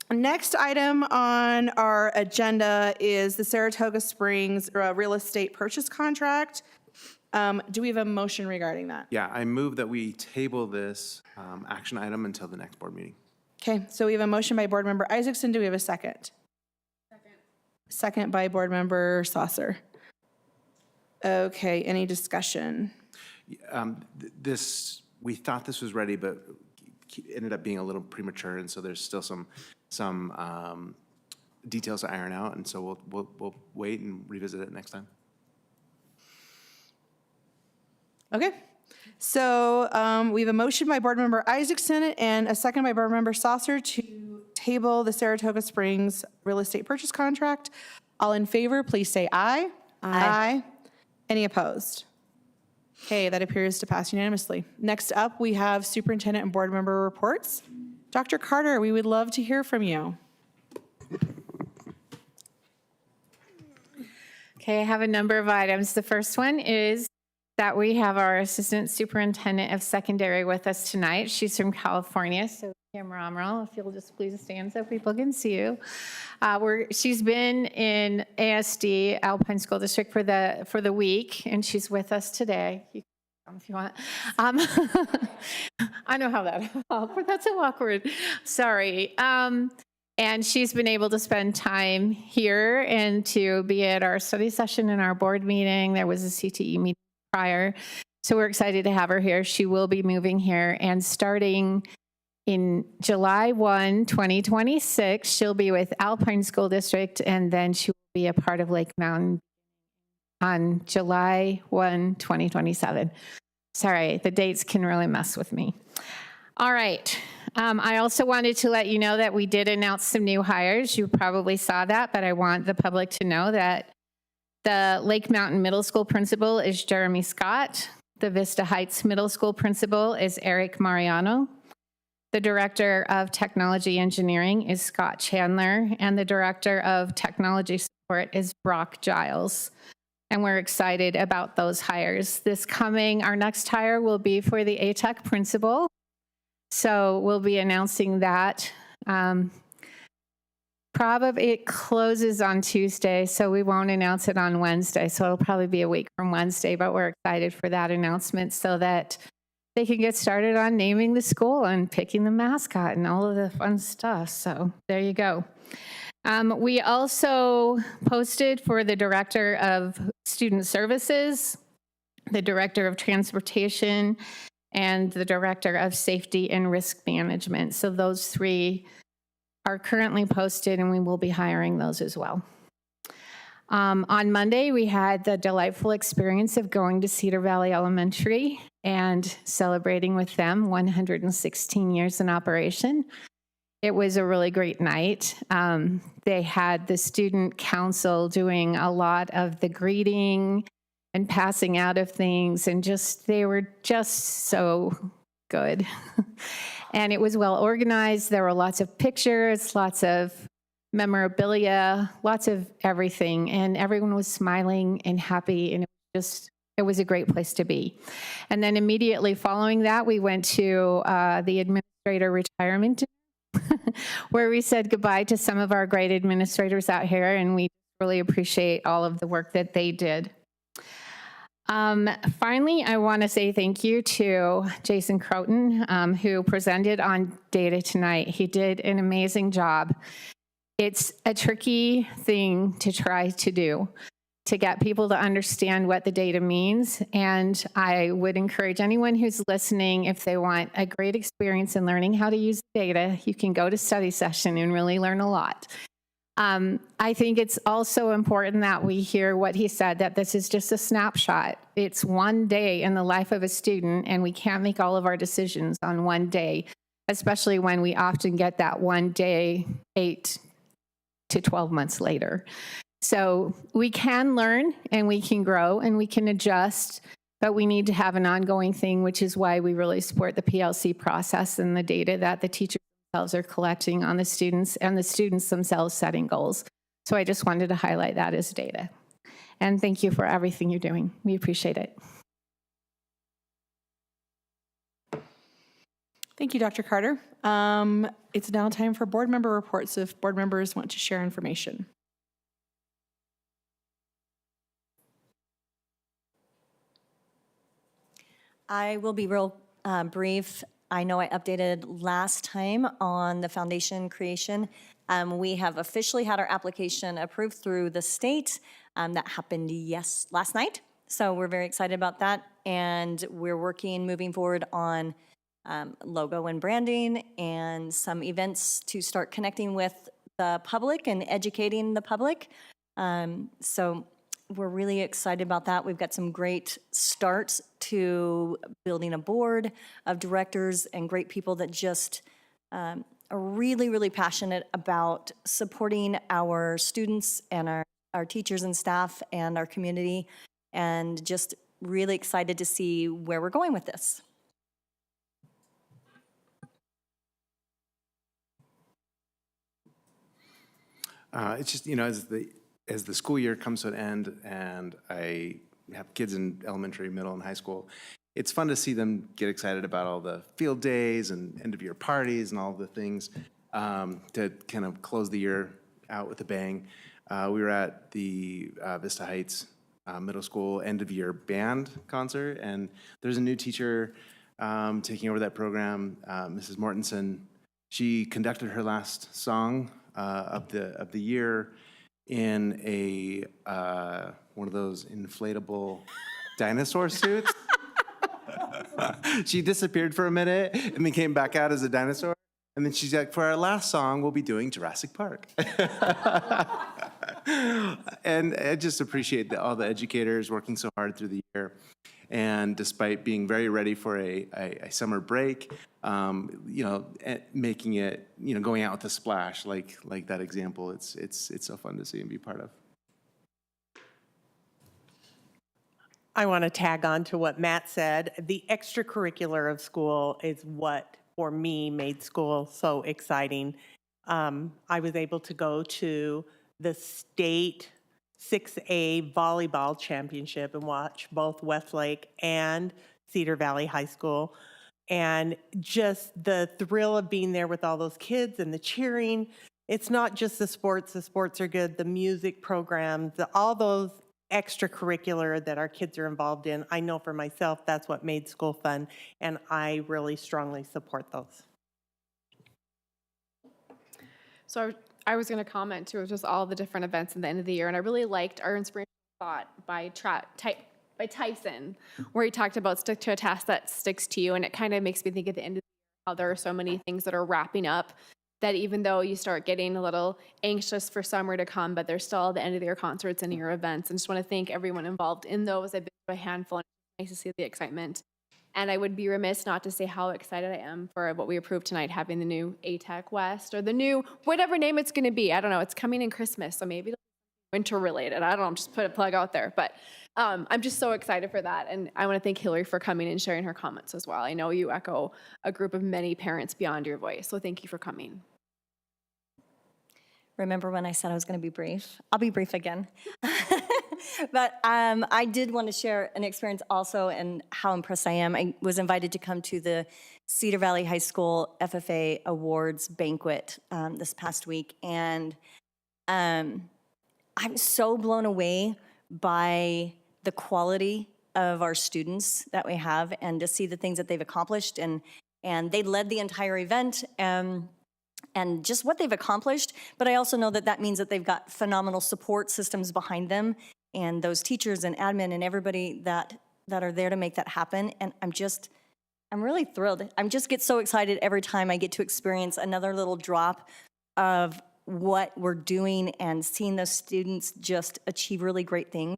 Next item on our agenda is the Saratoga Springs real estate purchase contract. Do we have a motion regarding that? Yeah, I move that we table this action item until the next board meeting. Okay, so we have a motion by Board Member Isaacson. Do we have a second? Second by Board Member Saucer. Okay, any discussion? We thought this was ready, but ended up being a little premature, and so there's still some details to iron out, and so we'll wait and revisit it next time. Okay, so we have a motion by Board Member Isaacson and a second by Board Member Saucer to table the Saratoga Springs real estate purchase contract. All in favor, please say aye. Aye. Any opposed? Okay, that appears to pass unanimously. Next up, we have superintendent and board member reports. Dr. Carter, we would love to hear from you. Okay, I have a number of items. The first one is that we have our Assistant Superintendent of Secondary with us tonight. She's from California, so Kim Romerl, if you'll just please stand so people can see you. She's been in ASD, Alpine School District, for the week, and she's with us today. You can come if you want. I know how that awkward. That's so awkward. Sorry. And she's been able to spend time here and to be at our study session and our board meeting. There was a CTE meeting prior. So we're excited to have her here. She will be moving here, and starting in July 1, 2026, she'll be with Alpine School District, and then she will be a part of Lake Mountain on July 1, 2027. Sorry, the dates can really mess with me. All right. I also wanted to let you know that we did announce some new hires. You probably saw that, but I want the public to know that the Lake Mountain Middle School principal is Jeremy Scott. The Vista Heights Middle School principal is Eric Mariano. The Director of Technology Engineering is Scott Chandler, and the Director of Technology Support is Brock Giles. And we're excited about those hires. Our next hire will be for the ATech principal. So we'll be announcing that. Probably it closes on Tuesday, so we won't announce it on Wednesday. So it'll probably be a week from Wednesday, but we're excited for that announcement so that they can get started on naming the school and picking the mascot and all of the fun stuff. So there you go. We also posted for the Director of Student Services, the Director of Transportation, and the Director of Safety and Risk Management. So those three are currently posted, and we will be hiring those as well. On Monday, we had the delightful experience of going to Cedar Valley Elementary and celebrating with them 116 years in operation. It was a really great night. They had the student council doing a lot of the greeting and passing out of things, and they were just so good. And it was well organized. There were lots of pictures, lots of memorabilia, lots of everything, and everyone was smiling and happy, and it was a great place to be. And then immediately following that, we went to the administrator retirement where we said goodbye to some of our great administrators out here, and we really appreciate all of the work that they did. Finally, I want to say thank you to Jason Croton, who presented on data tonight. He did an amazing job. It's a tricky thing to try to do, to get people to understand what the data means. And I would encourage anyone who's listening, if they want a great experience in learning how to use data, you can go to study session and really learn a lot. I think it's also important that we hear what he said, that this is just a snapshot. It's one day in the life of a student, and we can't make all of our decisions on one day, especially when we often get that one day 8 to 12 months later. So we can learn and we can grow and we can adjust, but we need to have an ongoing thing, which is why we really support the PLC process and the data that the teachers themselves are collecting on the students and the students themselves setting goals. So I just wanted to highlight that as data. And thank you for everything you're doing. We appreciate it. Thank you, Dr. Carter. It's now time for board member reports if board members want to share information. I will be real brief. I know I updated last time on the foundation creation. We have officially had our application approved through the state. That happened last night. So we're very excited about that. And we're moving forward on logo and branding and some events to start connecting with the public and educating the public. So we're really excited about that. We've got some great starts to building a board of directors and great people that just are really, really passionate about supporting our students and our teachers and staff and our community, and just really excited to see where we're going with this. It's just, as the school year comes to an end and I have kids in elementary, middle, and high school, it's fun to see them get excited about all the field days and end of year parties and all the things to kind of close the year out with a bang. We were at the Vista Heights Middle School end of year band concert, and there's a new teacher taking over that program, Mrs. Mortensen. She conducted her last song of the year in a one of those inflatable dinosaur suits. She disappeared for a minute and then came back out as a dinosaur. And then she's like, for our last song, we'll be doing Jurassic Park. And I just appreciate all the educators working so hard through the year. And despite being very ready for a summer break, making it, going out with a splash, like that example, it's so fun to see and be part of. I want to tag on to what Matt said. The extracurricular of school is what, for me, made school so exciting. I was able to go to the state 6A volleyball championship and watch both Westlake and Cedar Valley High School. And just the thrill of being there with all those kids and the cheering. It's not just the sports are good, the music programs, all those extracurricular that our kids are involved in. I know for myself, that's what made school fun, and I really strongly support those. So I was going to comment too, just all the different events at the end of the year, and I really liked our inspiration thought by Tyson, where he talked about stick to a task that sticks to you, and it kind of makes me think at the end of the year how there are so many things that are wrapping up that even though you start getting a little anxious for summer to come, but there's still the end of the year concerts and your events. And just want to thank everyone involved in those. I've been to a handful, and it's nice to see the excitement. And I would be remiss not to say how excited I am for what we approved tonight, having the new ATEC West, or the new, whatever name it's going to be. I don't know. It's coming in Christmas, so maybe it'll be winter related. I don't know. Just put a plug out there. But I'm just so excited for that. And I want to thank Hillary for coming and sharing her comments as well. I know you echo a group of many parents beyond your voice. So thank you for coming. Remember when I said I was going to be brief? I'll be brief again. But I did want to share an experience also and how impressed I am. I was invited to come to the Cedar Valley High School FFA Awards banquet this past week. And I'm so blown away by the quality of our students that we have and to see the things that they've accomplished. And they led the entire event. And just what they've accomplished, but I also know that that means that they've got phenomenal support systems behind them, and those teachers and admin and everybody that are there to make that happen. And I'm really thrilled. I just get so excited every time I get to experience another little drop of what we're doing and seeing those students just achieve really great things.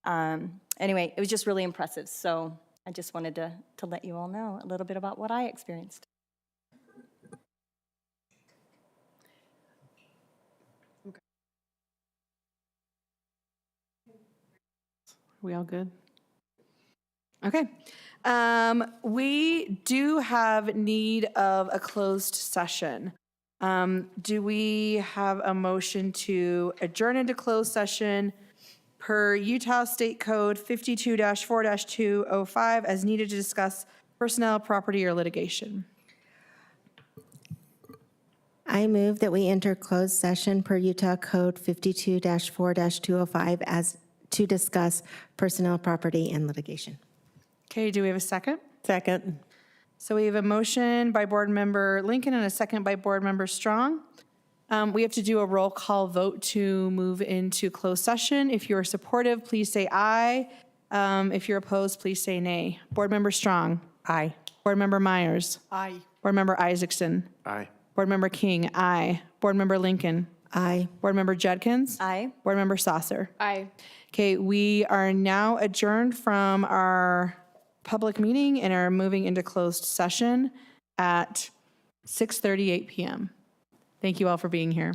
Anyway, it was just really impressive. So I just wanted to let you all know a little bit about what I experienced. We all good? Okay. We do have need of a closed session. Do we have a motion to adjourn into closed session per Utah State Code 52-4-205 as needed to discuss personnel, property, or litigation? I move that we enter closed session per Utah Code 52-4-205 as to discuss personnel, property, and litigation. Okay, do we have a second? Second. So we have a motion by Board Member Lincoln and a second by Board Member Strong. We have to do a roll call vote to move into closed session. If you are supportive, please say aye. If you're opposed, please say nay. Board Member Strong. Aye. Board Member Myers. Aye. Board Member Isaacson. Aye. Board Member King. Aye. Board Member Lincoln. Aye. Board Member Judkins. Aye. Board Member Saucer. Aye. Okay, we are now adjourned from our public meeting and are moving into closed session at 6:38 p.m. Thank you all for being here.